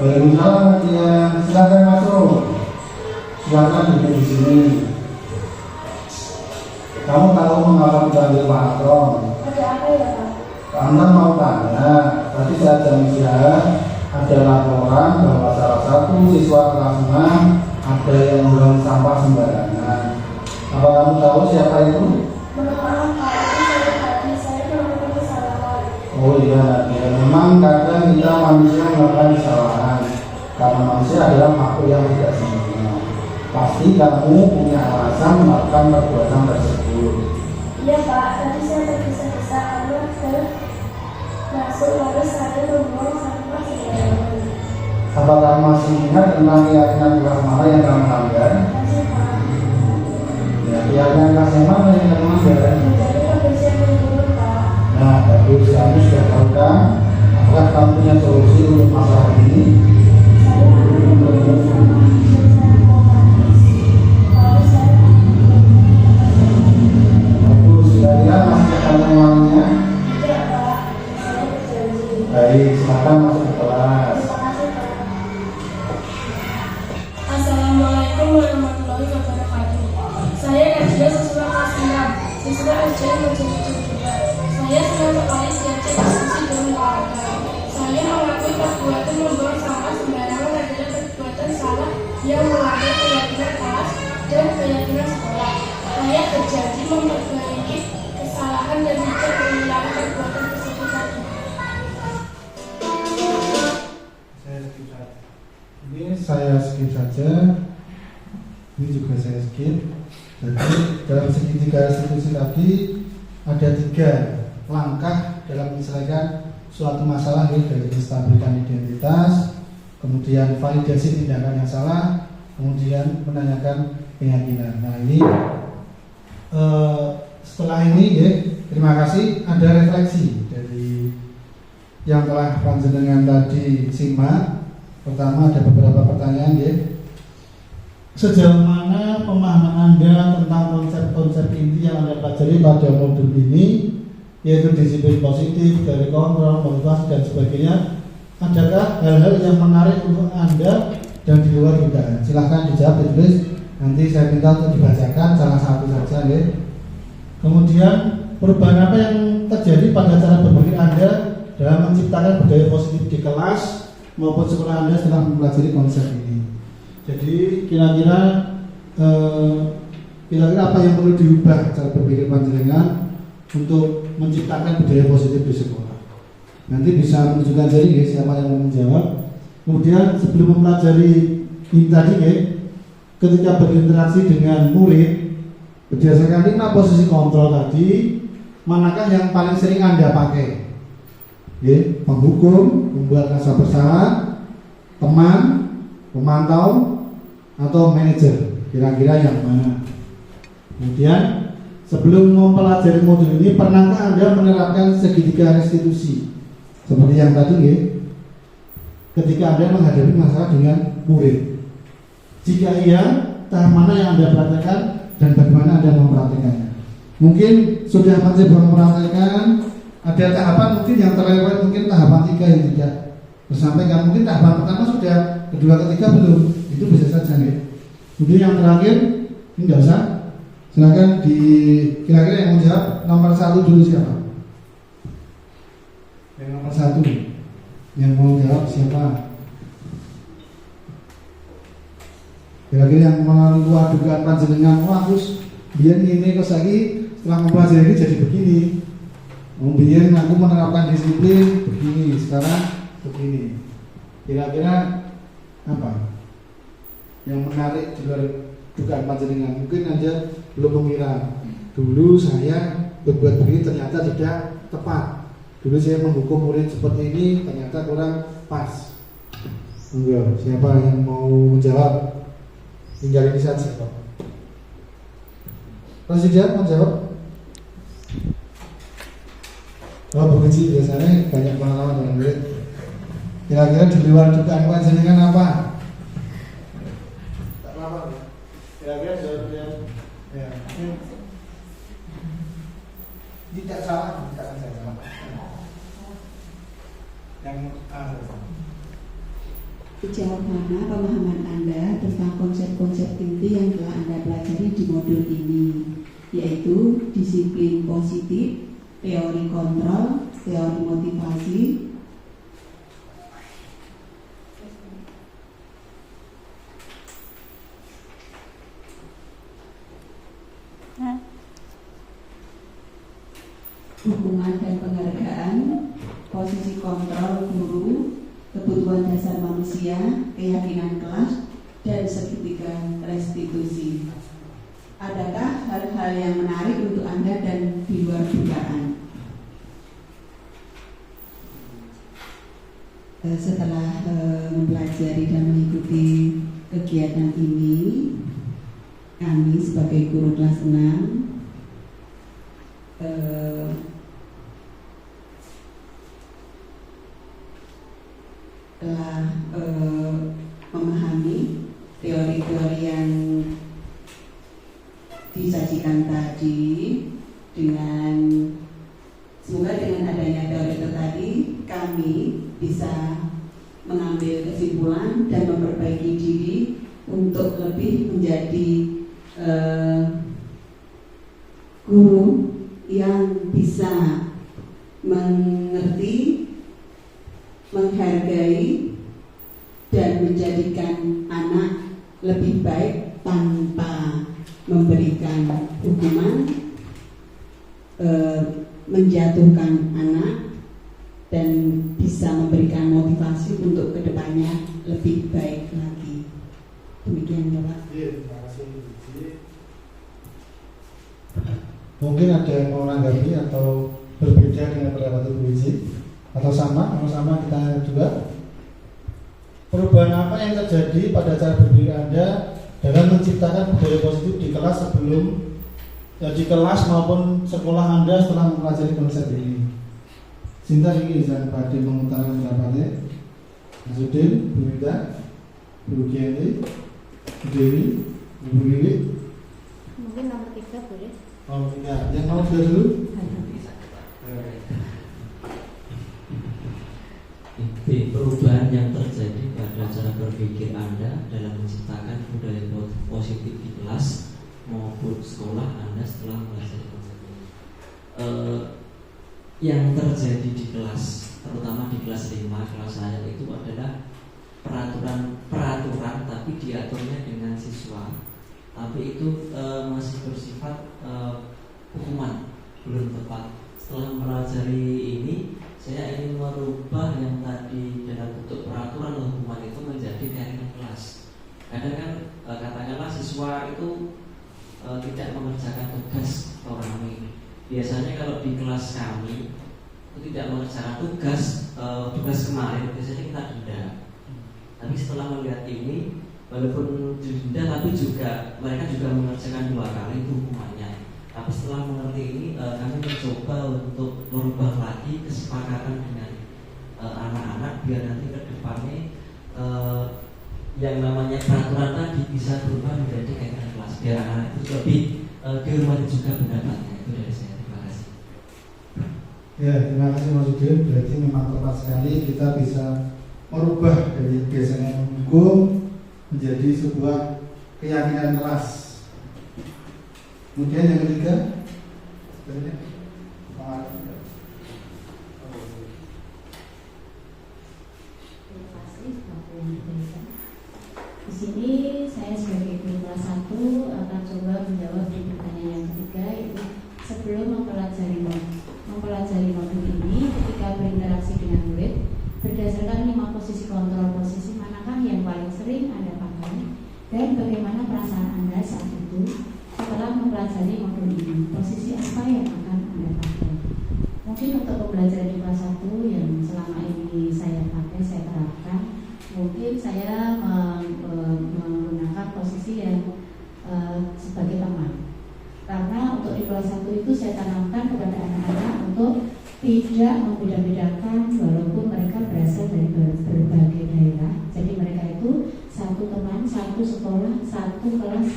Speaker 1: Waalaikumsalam, ya silakan masuk. Silakan duduk di sini. Kamu tahu mengapa dipanggil Pak Anton?
Speaker 3: Ada apa ya Pak?
Speaker 1: Pak Anton mau tanya. Tadi saat jam istirahat ada laporan bahwa salah satu siswa kelas 6 ada yang buang sampah sembarangan. Apa kamu tahu siapa itu?
Speaker 3: Maaf Pak, saya melakukan kesalahan.
Speaker 1: Oh iya, ya memang kadang kita manusia melakukan kesalahan karena manusia adalah makhluk yang tidak sempurna. Pasti kamu punya alasan melakukan perbuatan tersebut.
Speaker 3: Iya Pak, tadi saya tergesa-gesa karena masuk lalu saya membuang sampah sembarangan.
Speaker 1: Apakah masih ingat tentang keyakinan kelas mana yang kamu langgar?
Speaker 3: Masih Pak.
Speaker 1: Ya, keyakinan kelas yang mana yang kamu langgar?
Speaker 3: Menjadi kebersihan lingkungan Pak.
Speaker 1: Nah, bagus, kamu sudah tahu kan? Apakah kamu punya solusi untuk masalah ini?
Speaker 3: Saya akan membuang sampah secara otomatis. Lalu saya
Speaker 1: Bagus, kalian masih akan mengulanginya?
Speaker 3: tidak Pak, saya berjanji.
Speaker 1: Baik, silakan masuk ke kelas.
Speaker 3: Terima kasih Pak.
Speaker 10: Assalamualaikum warahmatullahi wabarakatuh. Saya Najwa, siswa kelas 6, siswa ujian mencuri juga. Saya senang sekali diajak diskusi dengan keluarga. Saya mengakui perbuatan membuang sampah sembarangan adalah perbuatan salah yang melanggar keyakinan kelas dan keyakinan sekolah. Saya berjanji memperbaiki kesalahan dan tidak mengulangi perbuatan tersebut lagi.
Speaker 1: Ini saya skip saja. Ini juga saya skip. Jadi dalam segitiga restitusi tadi ada 3 langkah dalam menyelesaikan suatu masalah, ya, dari menstabilkan identitas, kemudian validasi tindakan yang salah, kemudian menanyakan keyakinan. Nah ini setelah ini, ya, terima kasih. Ada refleksi dari yang telah panjenengan tadi simak. Pertama ada beberapa pertanyaan, ya. Sejauh mana pemahaman Anda tentang konsep-konsep inti yang Anda pelajari pada modul ini, yaitu disiplin positif, dari kontrol, motivasi, dan sebagainya? Adakah hal-hal yang menarik untuk Anda dan di luar dugaan? Silahkan dijawab, ditulis. Nanti saya minta untuk dibacakan salah satu saja, ya. Kemudian perubahan apa yang terjadi pada cara berpikir Anda dalam menciptakan budaya positif di kelas maupun sekolah Anda setelah mempelajari konsep ini? Jadi kira-kira apa yang perlu diubah cara berpikir panjenengan untuk menciptakan budaya positif di sekolah? Nanti bisa menunjukkan jari, ya, siapa yang mau menjawab. Kemudian sebelum mempelajari ini tadi, ya, ketika berinteraksi dengan murid, berdasarkan 5 posisi kontrol tadi, manakah yang paling sering Anda pakai? Ya, penghukum, membuat rasa bersalah, teman, pemantau, atau manajer, kira-kira yang mana? Kemudian sebelum mempelajari modul ini, pernahkah Anda menerapkan segitiga restitusi seperti yang tadi, ya? Ketika Anda menghadapi masalah dengan murid, jika iya, tahap mana yang Anda praktekkan dan bagaimana Anda mempraktekannya? Mungkin sudah mencoba mempraktekkan, ada tahapan mungkin yang terlewat, mungkin tahapan 3 yang tidak tersampaikan. Mungkin tahapan pertama sudah, kedua, ketiga belum. Itu bisa saja, ya. Kemudian yang terakhir, ini enggak usah. Silakan kira-kira yang mau jawab nomor 1 dulu siapa? Yang nomor 1 yang mau jawab siapa? Kira-kira yang meluar dugaan panjenengan, wah terus biar ini kok lagi setelah mempelajari ini jadi begini. Biar aku menerapkan disiplin begini, sekarang begini. Kira-kira apa yang menarik di luar dugaan panjenengan? Mungkin Anda belum mengira dulu saya berbuat begini ternyata tidak tepat. Dulu saya menghukum murid seperti ini ternyata kurang pas. Enggak, siapa yang mau menjawab? Tinggal ini saja, Pak. Presiden mau jawab? Oh, Bu Uci biasanya banyak pengalaman dengan murid. Kira-kira di luar dugaan panjenengan apa? Tak apa-apa. Kira-kira jawabnya ya. Tidak salah, tidak salah. Yang
Speaker 11: sejauh mana pemahaman Anda tentang konsep-konsep inti yang telah Anda pelajari di modul ini, yaitu disiplin positif, teori kontrol, teori motivasi, hukuman dan penghargaan, posisi kontrol guru, kebutuhan dasar manusia, keyakinan kelas, dan segitiga restitusi. Adakah hal-hal yang menarik untuk Anda dan di luar dugaan? Setelah mempelajari dan mengikuti kegiatan ini, kami sebagai guru kelas 6 telah memahami teori-teori yang disajikan tadi. Dengan semoga dengan adanya teori itu tadi kami bisa mengambil kesimpulan dan memperbaiki diri untuk lebih menjadi guru yang bisa mengerti, menghargai, dan menjadikan anak lebih baik tanpa memberikan hukuman, menjatuhkan anak, dan bisa memberikan motivasi untuk kedepannya lebih baik lagi. Demikian ya Pak.
Speaker 1: Terima kasih. Mungkin ada yang mau menanggapi atau berbeda dengan pendapat Ibu Wizi, atau sama kita juga. Perubahan apa yang terjadi pada cara berpikir Anda dalam menciptakan budaya positif di kelas sebelum di kelas maupun sekolah Anda setelah mempelajari konsep ini? Sinta ini izin pada mengutarakan pendapatnya. Mas Udin, Bu Wida, Bu Giani, Bu Dewi, Bu Wiwi.
Speaker 3: Mungkin nomor 3 boleh.
Speaker 1: Oh ya, yang nomor 2 dulu.
Speaker 6: Perubahan yang terjadi pada cara berpikir Anda dalam menciptakan budaya positif di kelas maupun sekolah Anda setelah mempelajari konsep ini. Yang terjadi di kelas, terutama di kelas 5, kelas saya itu adalah peraturan tapi diaturnya dengan siswa, tapi itu masih bersifat hukuman, belum tepat. Setelah mempelajari ini, saya ingin merubah yang tadi dalam bentuk peraturan hukuman itu menjadi keyakinan kelas. Kadang kan katakanlah siswa itu tidak mengerjakan tugas orang ini. Biasanya kalau di kelas kami itu tidak mengerjakan tugas kemarin, biasanya kita denda. Tapi setelah melihat ini, walaupun didenda tapi juga mereka juga mengerjakan 2 kali hukumannya. Tapi setelah mengerti ini, kami mencoba untuk merubah lagi kesepakatan dengan anak-anak biar nanti ke depannya yang namanya peraturan tadi bisa berubah menjadi keyakinan kelas, biar anak itu lebih dihormati juga pendapatnya. Itu dari saya. Terima kasih.
Speaker 1: Ya, terima kasih Mas Udin. Berarti memang tepat sekali kita bisa merubah dari biasanya menghukum menjadi sebuah keyakinan kelas. Kemudian yang ketiga,
Speaker 12: Di sini saya sebagai guru kelas 1 akan coba menjawab di pertanyaan yang ketiga, yaitu sebelum mempelajari modul ini, ketika berinteraksi dengan murid, berdasarkan 5 posisi kontrol, posisi manakah yang paling sering Anda pakai dan bagaimana perasaan Anda saat itu setelah mempelajari modul ini, posisi apa yang akan Anda pakai. Mungkin untuk pembelajaran di kelas 1 yang selama ini saya pakai, saya terapkan, mungkin saya menggunakan posisi yang sebagai teman. Karena untuk di kelas 1 itu saya tanamkan kepada anak-anak untuk tidak membeda-bedakan walaupun mereka berasal dari berbagai daerah. Jadi mereka itu satu teman, satu sekolah, satu kelas,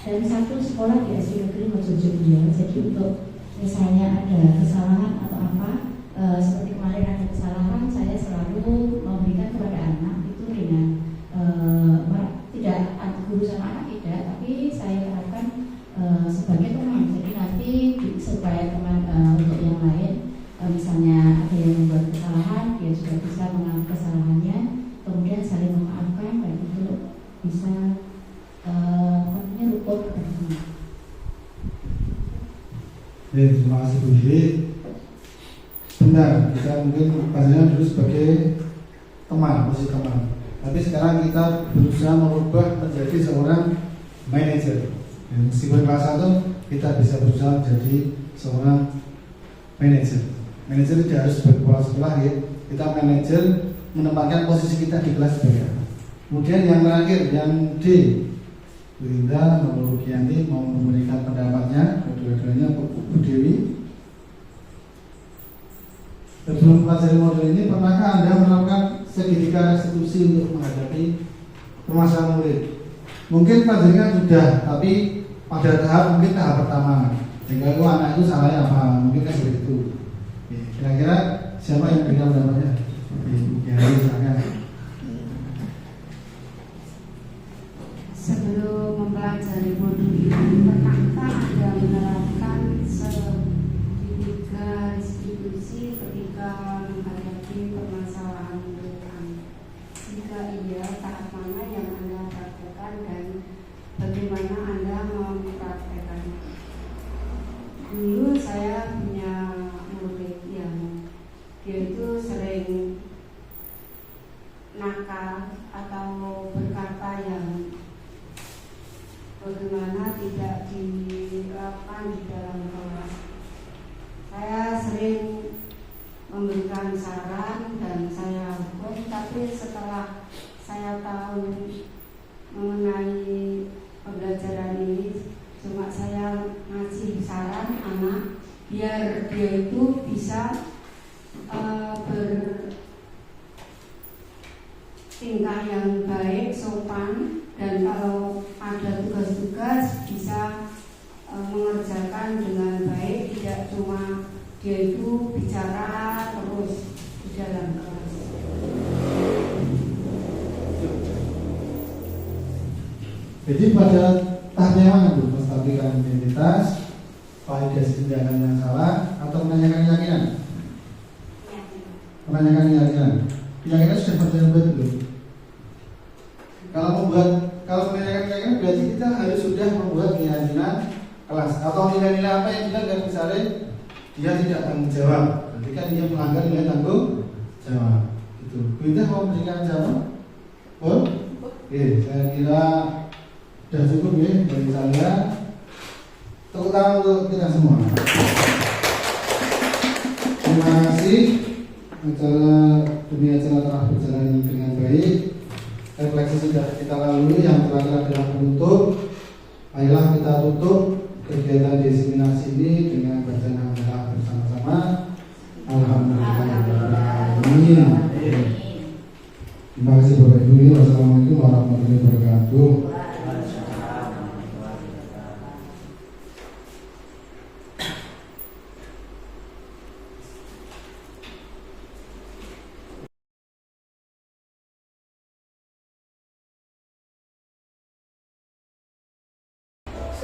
Speaker 12: dan satu sekolah di SD Negeri Mojokerto. Jadi untuk misalnya ada kesalahan atau apa, seperti kemarin ada kesalahan, saya selalu memberikan kepada anak itu dengan tidak guru sama anak tidak, tapi saya harapkan sebagai teman. Jadi nanti supaya teman untuk yang lain, misalnya ada yang membuat kesalahan, dia juga bisa mengaku kesalahannya, kemudian saling memaafkan dan itu bisa rukun bersama.
Speaker 1: Terima kasih Bu Giri. Benar, kita mungkin pastinya dulu sebagai teman, posisi teman. Tapi sekarang kita berusaha merubah menjadi seorang manajer. Meskipun kelas 1 kita bisa berusaha menjadi seorang manajer. Manajer tidak harus sebagai kepala sekolah ya. Kita manajer menempatkan posisi kita di kelas juga. Kemudian yang terakhir, yang D, Bu Indah, Bu Gianti mau memberikan pendapatnya, kedua-duanya Bu Dewi. Sebelum pelajari modul ini, pernahkah Anda melakukan segitiga restitusi untuk menghadapi permasalahan murid? Mungkin panjenengan sudah, tapi pada tahap mungkin tahap pertama. Sehingga anak itu salahnya apa? Mungkin kan seperti itu. Kira-kira siapa yang berikan pendapatnya? Ya, silakan.
Speaker 13: Sebelum mempelajari modul ini, pernahkah Anda menerapkan segitiga restitusi ketika menghadapi permasalahan murid Anda? Jika iya, tahap mana yang Anda praktekkan dan bagaimana Anda mempraktekannya? Dulu saya punya murid yang dia itu sering nakal atau berkata yang bagaimana tidak dilakukan di dalam kelas. Saya sering memberikan saran dan saya hukum, tapi setelah saya tahu mengenai pembelajaran ini, cuma saya ngasih saran anak biar dia itu bisa bertingkah yang baik, sopan, dan kalau ada tugas-tugas bisa mengerjakan dengan baik, tidak cuma dia itu bicara terus di dalam kelas.
Speaker 1: Jadi pada tahap yang mana Bu? Menstabilkan identitas, validasi tindakan yang salah, atau menanyakan keyakinan? Menanyakan keyakinan. Keyakinan sudah berjalan baik belum? Kalau menanyakan keyakinan berarti kita harus sudah membuat keyakinan kelas atau nilai-nilai apa yang kita nggak misalnya dia tidak tanggung jawab, berarti kan dia melanggar nilai tanggung jawab. Itu. Kita mau memberikan jawab? Oke, saya kira sudah cukup ya dari saya. Tepuk tangan untuk kita semua. Terima kasih. Acara telah berjalan dengan baik. Refleksi sudah kita lalui. Yang terakhir adalah penutup. Ayolah kita tutup kegiatan diseminasi ini dengan bacaan hamdalah bersama-sama. Alhamdulillah. Terima kasih Bapak Ibu. Wassalamualaikum warahmatullahi wabarakatuh.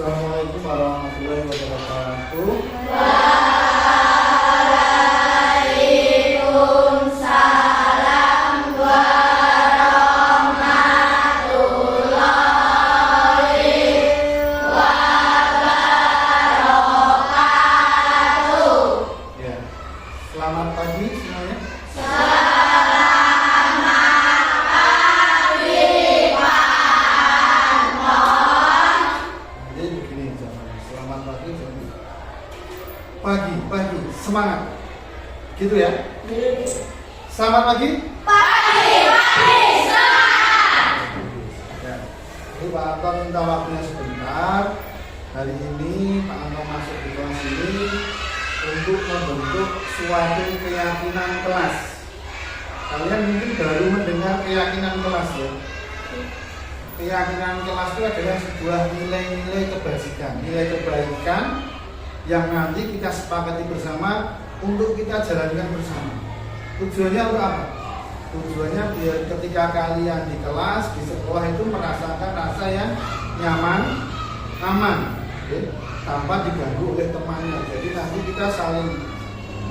Speaker 1: Assalamualaikum warahmatullahi wabarakatuh.
Speaker 14: Waalaikumsalam warahmatullahi
Speaker 1: Gitu ya. Selamat pagi. Ya. Jadi Pak Anton minta waktunya sebentar. Hari ini Pak Anton masuk di kelas ini untuk membentuk suatu keyakinan kelas. Kalian mungkin baru mendengar keyakinan kelas ya. Keyakinan kelas itu adalah sebuah nilai-nilai kebaikan, nilai kebaikan yang nanti kita sepakati bersama untuk kita jalankan bersama. Tujuannya untuk apa? Tujuannya biar ketika kalian di kelas, di sekolah itu merasakan rasa yang nyaman, aman, ya, tanpa diganggu oleh temannya. Jadi nanti kita saling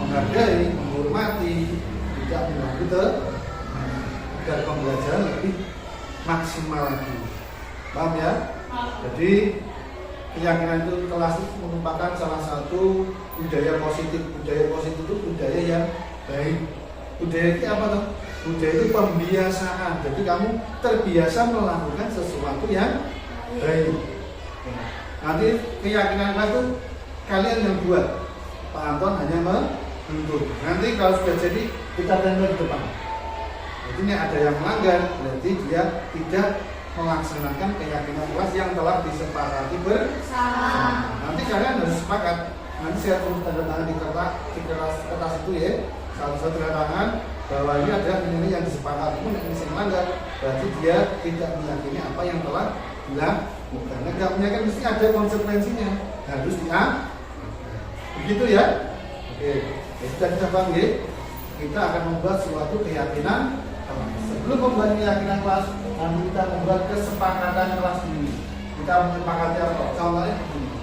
Speaker 1: menghargai, menghormati, tidak mengganggu dan pembelajaran lebih maksimal lagi. Paham ya? Jadi keyakinan itu kelas itu merupakan salah satu budaya positif. Budaya positif itu budaya yang baik. Budaya itu apa tuh? Budaya itu pembiasaan. Jadi kamu terbiasa melakukan sesuatu yang baik. Nanti keyakinan kelas itu kalian yang buat. Pak Anton hanya menuntut. Nanti kalau sudah jadi kita tempel di depan. Jadi ini ada yang melanggar, berarti dia tidak melaksanakan keyakinan kelas yang telah disepakati bersama. Nanti kalian harus sepakat. Nanti saya tulis tanda tangan di kertas itu ya. Satu-satu tanda tangan bahwa ini adalah nilai yang disepakati. Pun ini yang melanggar, berarti dia tidak meyakini apa yang telah dilakukan. Tidak meyakini mesti ada konsekuensinya. Harus begitu ya. Oke, ya, sudah kita paham ya. Kita akan membuat suatu keyakinan. Sebelum membuat keyakinan kelas, nanti kita membuat kesepakatan kelas ini. Kita menyepakati apa? Contohnya begini.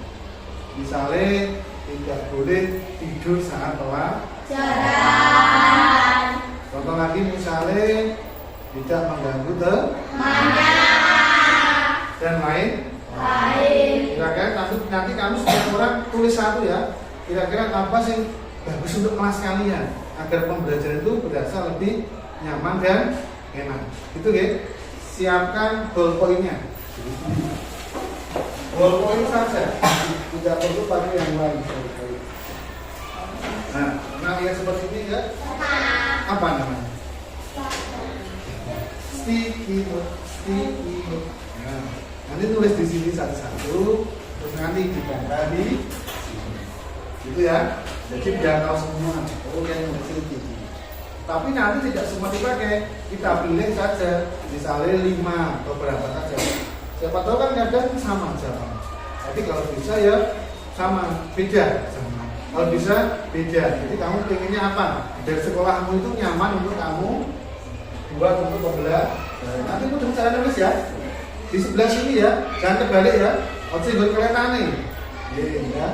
Speaker 1: Misalnya tidak boleh tidur saat pelajaran. Contoh lagi misalnya tidak mengganggu temannya dan lain. Kira-kira nanti kamu setiap orang tulis satu ya. Kira-kira apa sih bagus untuk kelas kalian agar pembelajaran itu berasa lebih nyaman dan enak. Itu ya. Siapkan ballpoint-nya. Ballpoint saja. Tidak perlu pakai yang lain. Nah, yang seperti ini ya. Apa namanya? Sticky note. Nah, nanti tulis di sini satu-satu, terus nanti ditempel di sini. Gitu ya. Jadi biar tahu semua. Oh, yang mesti gitu. Tapi nanti tidak semua dipakai, kita pilih saja, misalnya 5 atau berapa saja. Siapa tahu kan kadang sama jawaban. Tapi kalau bisa ya sama, beda sama. Kalau bisa beda. Jadi kamu pengennya apa? Dari sekolahmu itu nyaman untuk kamu buat untuk pembelajaran. Nanti mudah cara nulis ya. Di sebelah sini ya, jangan terbalik ya. Oke, buat kelihatan nih. Ini ya.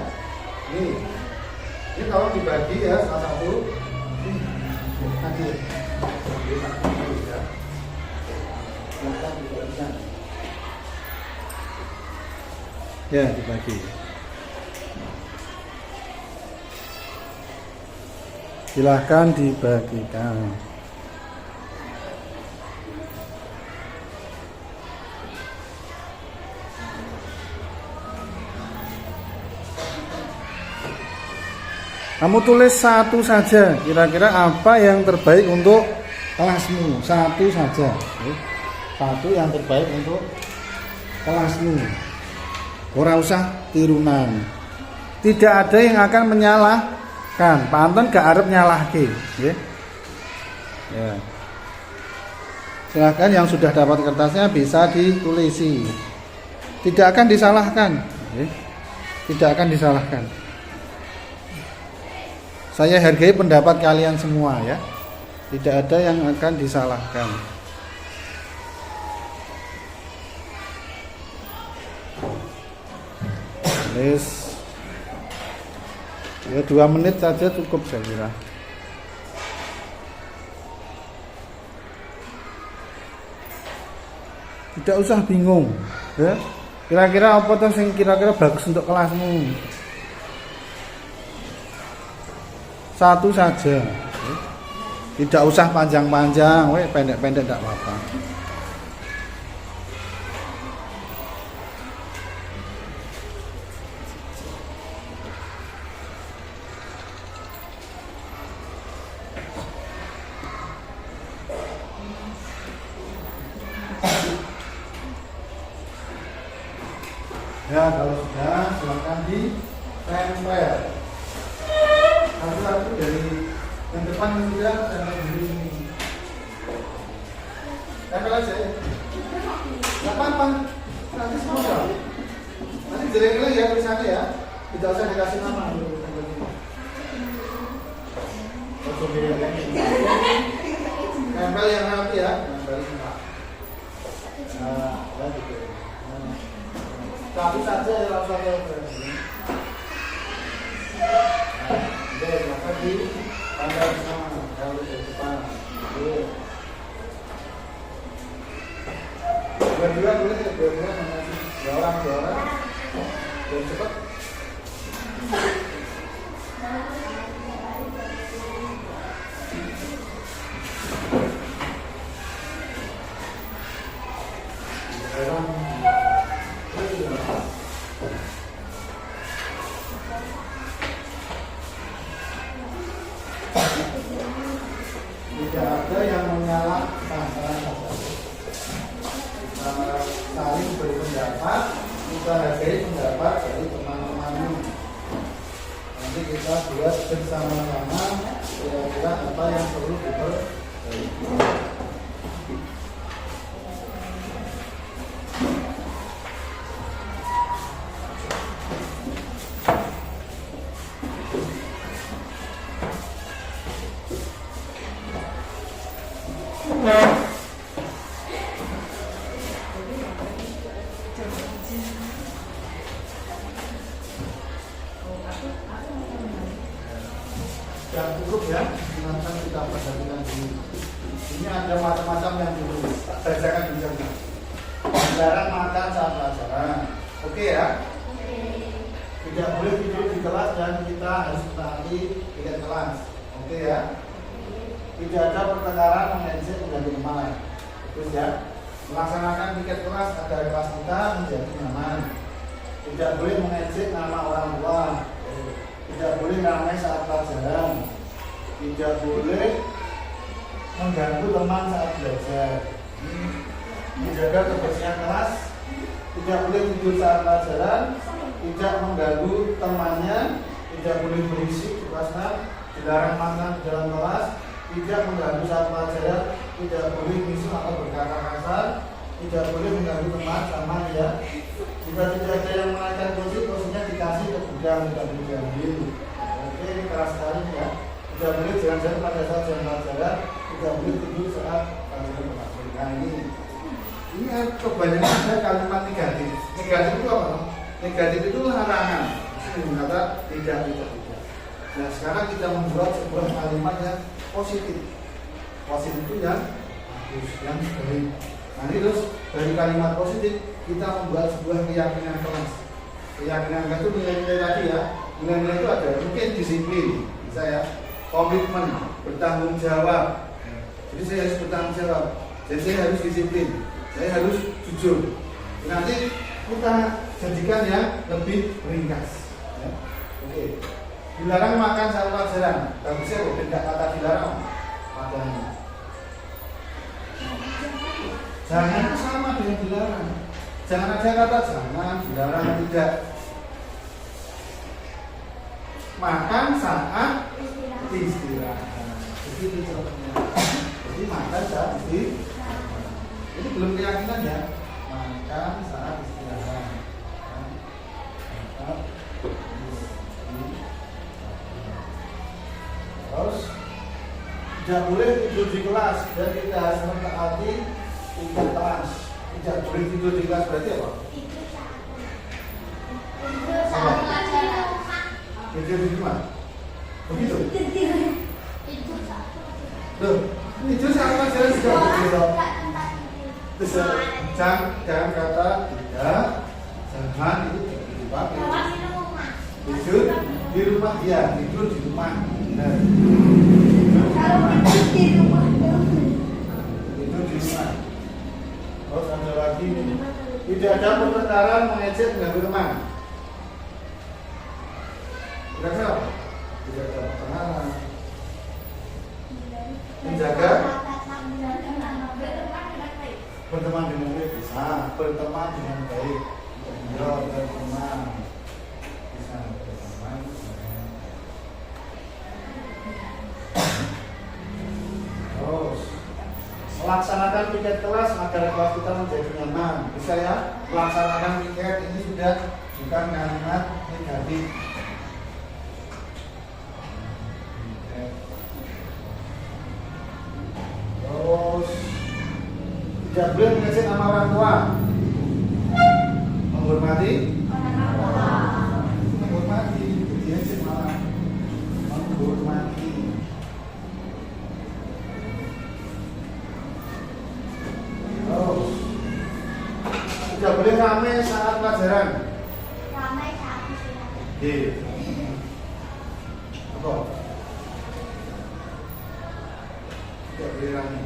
Speaker 1: Ini kalau dibagi ya salah satu. Nanti ya dibagi. Silahkan dibagikan. Kamu tulis satu saja, kira-kira apa yang terbaik untuk kelasmu. Satu saja. Satu yang terbaik untuk kelasmu. Ora usah tirunan. Tidak ada yang akan menyalahkan. Pak Anton gak arep nyalahke, nggih. Ya. Silakan yang sudah dapat kertasnya bisa ditulisi. Tidak akan disalahkan, nggih. Tidak akan disalahkan. Saya hargai pendapat kalian semua ya. Tidak ada yang akan disalahkan. Yes. Ya 2 menit saja cukup saya kira. Tidak usah bingung ya. Kira-kira apa tuh yang kira-kira bagus untuk kelasmu. Satu saja. Tidak usah panjang-panjang, pendek-pendek tidak apa-apa. Ya, kalau sudah silakan ditempel. Satu-satu dari yang depan yang sudah tempel dulu ini. Tempel aja ya. Gak apa-apa. Nanti semua ya. Nanti jelek-jelek ya tulisannya ya. Tidak usah dikasih nama. Tempel yang rapi ya. Tempel ini Pak. Nah, ya gitu. Satu saja ya langsung aja. Oke, maka di tanggal sama kalau di depan. Dua-dua boleh ya, dua-dua sama dua orang. Biar cepat. Tidak ada yang menyalahkan, kita saling berpendapat, kita hargai pendapat dari teman-teman. Nanti kita buat bersama-sama kira-kira apa yang perlu diperbaiki. Yang cukup ya, silakan kita perhatikan dulu. Ini ada macam-macam yang dulu bacakan di sana. Pelajaran makan saat pelajaran. Oke ya? Tidak boleh tidur di kelas dan kita harus mentaati tiket kelas. Oke ya? Tidak ada pertengkaran mengejek menjadi teman. Terus ya, melaksanakan tiket kelas agar kelas kita menjadi nyaman. Tidak boleh mengejek nama orang tua. Tidak boleh ramai saat pelajaran. Tidak boleh mengganggu teman saat belajar. Menjaga kebersihan kelas. Tidak boleh tidur saat pelajaran. Tidak mengganggu temannya. Tidak boleh berisik di kelas. Dilarang makan di dalam kelas. Tidak mengganggu saat pelajaran. Tidak boleh misu atau berkata kasar. Tidak boleh mengganggu teman sama ya. Jika tidak ada yang menaikkan kursi, kursinya dikasih ke gudang, tidak boleh diambil. Oke, ini keras sekali ya. Tidak boleh jalan-jalan pada saat jam pelajaran. Tidak boleh tidur saat pelajaran. Nah ini kebanyakan ada kalimat negatif. Negatif itu apa? Negatif itu larangan. Kata tidak. Nah sekarang kita membuat sebuah kalimat yang positif. Positif itu yang bagus, yang baik. Nah ini terus dari kalimat positif kita membuat sebuah keyakinan kelas. Keyakinan kelas itu nilai-nilai tadi ya. Nilai-nilai itu ada mungkin disiplin, bisa ya. Komitmen, bertanggung jawab. Jadi saya harus bertanggung jawab. Jadi saya harus disiplin. Saya harus jujur. Nanti kita jadikan yang lebih ringkas. Ya. Oke. Dilarang makan saat pelajaran. Bagusnya tidak kata dilarang. Makanya. Jangan sama dengan dilarang. Jangan ada kata jangan, dilarang, tidak. Makan saat istirahat. Begitu contohnya. Jadi makan saat istirahat. Ini belum keyakinan ya. Makan saat istirahat. Terus tidak boleh tidur di kelas dan kita harus mentaati tiket kelas. Tidak boleh tidur di kelas berarti apa? Tidur di rumah. Begitu? Loh, tidur saat pelajaran juga begitu. Jangan kata tidak, jangan itu dipakai. Tidur di rumah ya, tidur di rumah. Benar. Tidur di rumah. Tidur di rumah. Terus ada lagi nih. Tidak ada pertengkaran mengejek mengganggu teman. Tidak ada. Tidak ada pertengkaran. Menjaga. Berteman dengan baik bisa, berteman dengan baik. Yo, berteman bisa berteman. Terus melaksanakan piket kelas agar kelas kita menjadi nyaman. Bisa ya, melaksanakan piket ini sudah bukan kalimat negatif. Terus tidak boleh mengejek nama orang tua. Menghormati menghormati, diejek malah menghormati. Terus tidak boleh ramai saat pelajaran.
Speaker 3: Ramai saat istirahat.
Speaker 1: Apa? Tidak boleh ramai.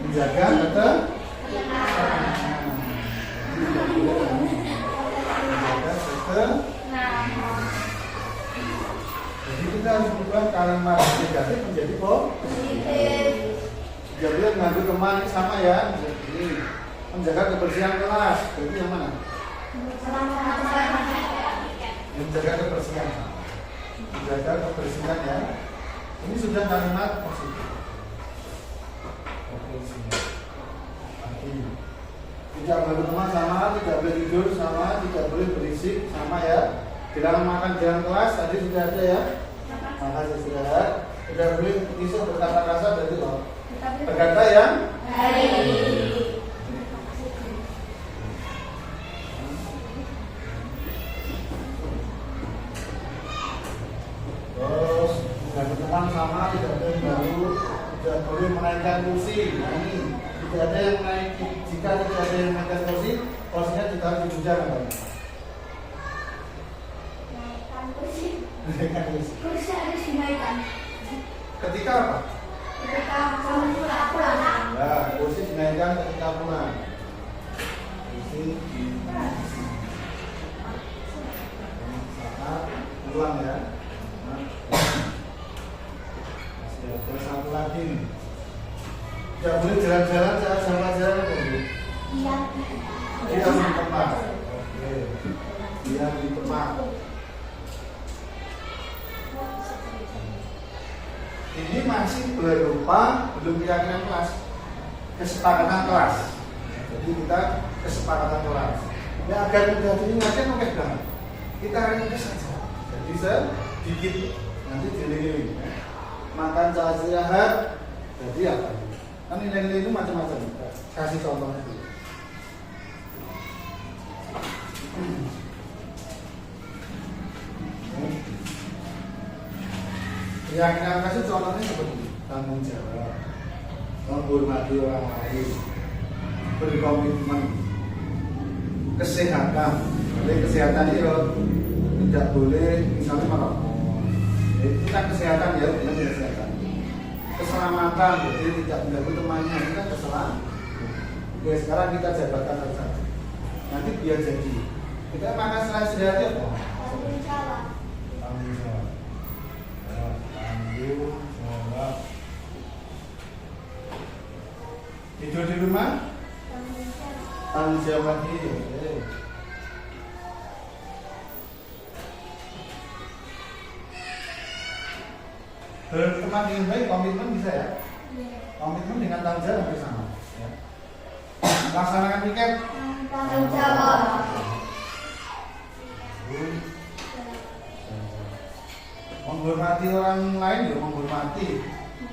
Speaker 1: Menjaga menjaga jadi kita harus berubah kalimat negatif menjadi positif. Tidak boleh mengambil teman sama ya. Jadi menjaga kebersihan kelas. Berarti yang mana? Menjaga kebersihan. Menjaga kebersihan ya. Ini sudah kalimat positif. Tidak boleh berteman sama, tidak boleh tidur sama, tidak boleh berisik sama ya. Dilarang makan di dalam kelas tadi sudah ada ya. Makasih sudah. Tidak boleh bisa berkata kasar berarti loh. Berkata yang baik. Terus tidak berteman sama, tidak boleh baru, tidak boleh menaikkan kursi. Nah ini tidak ada yang naik, jika tidak ada yang naikkan kursi, kursinya tidak harus dibujang.
Speaker 3: Naikkan kursi.
Speaker 1: Naikkan kursi.
Speaker 3: Kursi harus dinaikkan.
Speaker 1: Ketika apa?
Speaker 3: Ketika kamu pulang.
Speaker 1: Ya, kursi dinaikkan ketika pulang. Kursi dinaikkan saat pulang ya. Masih ada satu lagi. Tidak boleh jalan-jalan saat jam pelajaran apa Bu?
Speaker 3: Iya.
Speaker 1: Diam di tempat. Oke. Diam di tempat. Ini masih berupa belum keyakinan kelas, kesepakatan kelas. Jadi kita kesepakatan kelas. Ya agar mudah diingatkan oke banget. Kita ringkas saja. Jadi sedikit nanti dililing. Makan saat istirahat. Jadi apa? Kan nilai-nilai itu macam-macam. Kasih contohnya dulu. Keyakinan kasih contohnya seperti ini. Tanggung jawab, menghormati orang lain, berkomitmen, kesehatan. Jadi kesehatan itu tidak boleh misalnya merokok. Itu kan kesehatan ya, bukan kesehatan. Keselamatan, jadi tidak mengganggu temannya, itu kan keselamatan. Oke, sekarang kita jabatkan saja. Nanti biar jadi. Kita makan setelah istirahat ya, Pak?
Speaker 3: Tanggung jawab.
Speaker 1: Tanggung jawab. Tanggung jawab. Tidur di rumah? Tanggung jawab lagi. Oke. Berteman dengan baik, komitmen bisa ya? Komitmen dengan tanggung jawab bersama ya. Laksanakan piket.
Speaker 3: Tanggung jawab.
Speaker 1: Menghormati orang lain ya,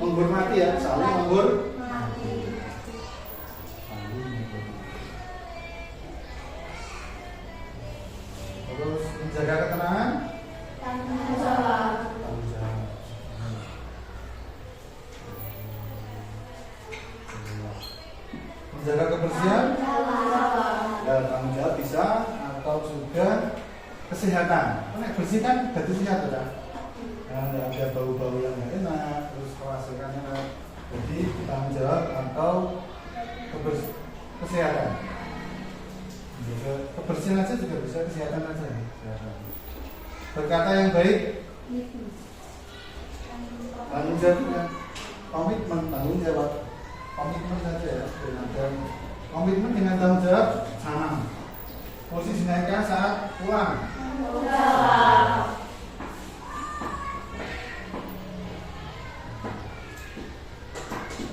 Speaker 1: menghormati ya, saling menghormati. Terus menjaga ketenangan.
Speaker 3: Tanggung jawab.
Speaker 1: Menjaga kebersihan. Ya, tanggung jawab bisa atau juga kesehatan. Karena bersih kan berarti sehat kan? Nah, tidak ada bau-bau yang tidak enak, terus kelasikan enak. Jadi tanggung jawab atau kesehatan. Juga kebersihan aja juga bisa, kesehatan aja. Berkata yang baik. Tanggung jawab ya. Komitmen, tanggung jawab. Komitmen saja ya. Dan Komitmen dengan tanggung jawab sama. Posisi dinaikkan saat pulang.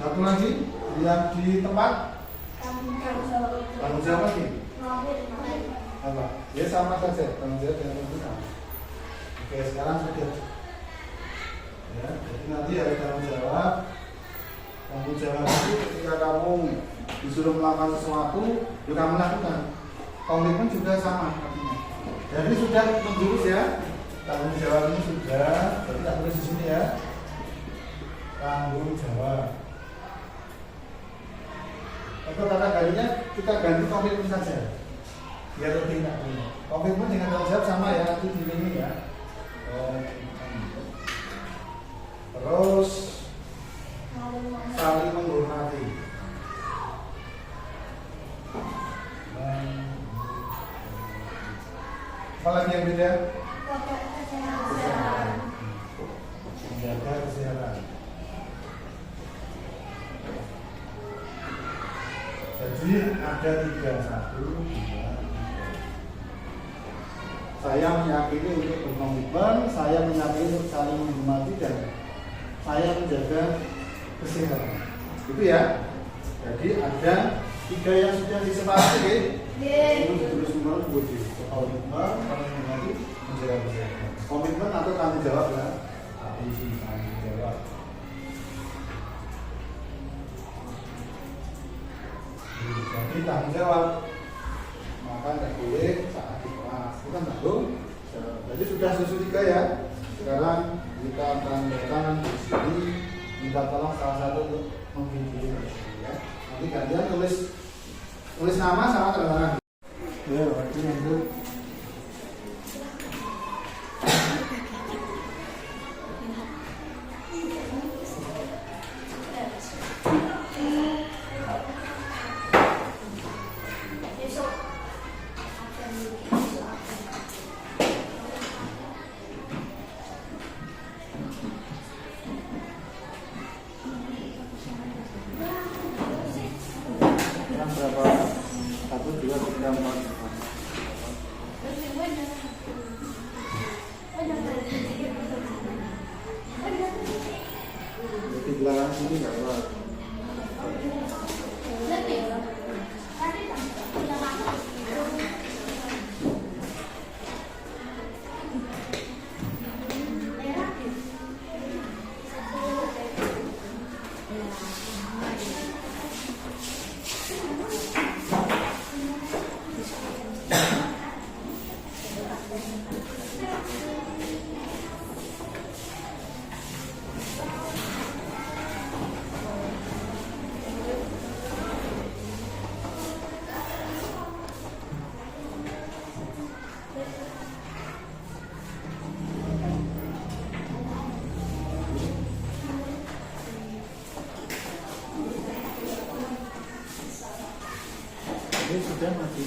Speaker 1: Satu lagi yang di tempat tanggung jawab lagi. Apa? Ya sama saja tanggung jawab dengan tanggung. Oke, sekarang sudah. Ya, jadi nanti ada tanggung jawab. Tanggung jawab itu ketika kamu disuruh melakukan sesuatu, ya kamu lakukan. Komitmen juga sama artinya. Jadi sudah menjurus ya. Tanggung jawab ini sudah. Jadi tak tulis di sini ya. Tanggung jawab. Untuk kata gantinya kita ganti komitmen saja. Biar lebih enak. Komitmen dengan tanggung jawab sama ya, nanti di ini ya. Terus saling menghormati. Apa lagi yang beda? Menjaga kesehatan. Jadi ada 3, 1, 2, 3. Saya meyakini untuk berkomitmen, saya meyakini untuk saling menghormati dan saya menjaga kesehatan. Itu ya. Jadi ada 3 yang sudah disepakati. Itu terus menerus budi. Komitmen, menghormati, menjaga kesehatan. Komitmen atau tanggung jawab ya. Tapi sih tanggung jawab. Jadi tanggung jawab. Maka tidak boleh saat di kelas. Itu kan tanggung. Jadi sudah susu 3 ya. Sekarang kita akan datang di sini, minta tolong salah satu untuk memvideo ya. Nanti gantian tulis nama sama tanda tangan. Ya, berarti itu. Berapa? 1, 2, 3, 4. Di belakang sini nggak apa. Ini sudah mati.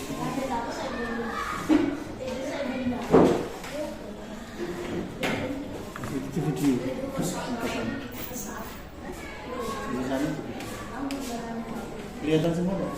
Speaker 1: Video. Kelihatan semua Pak.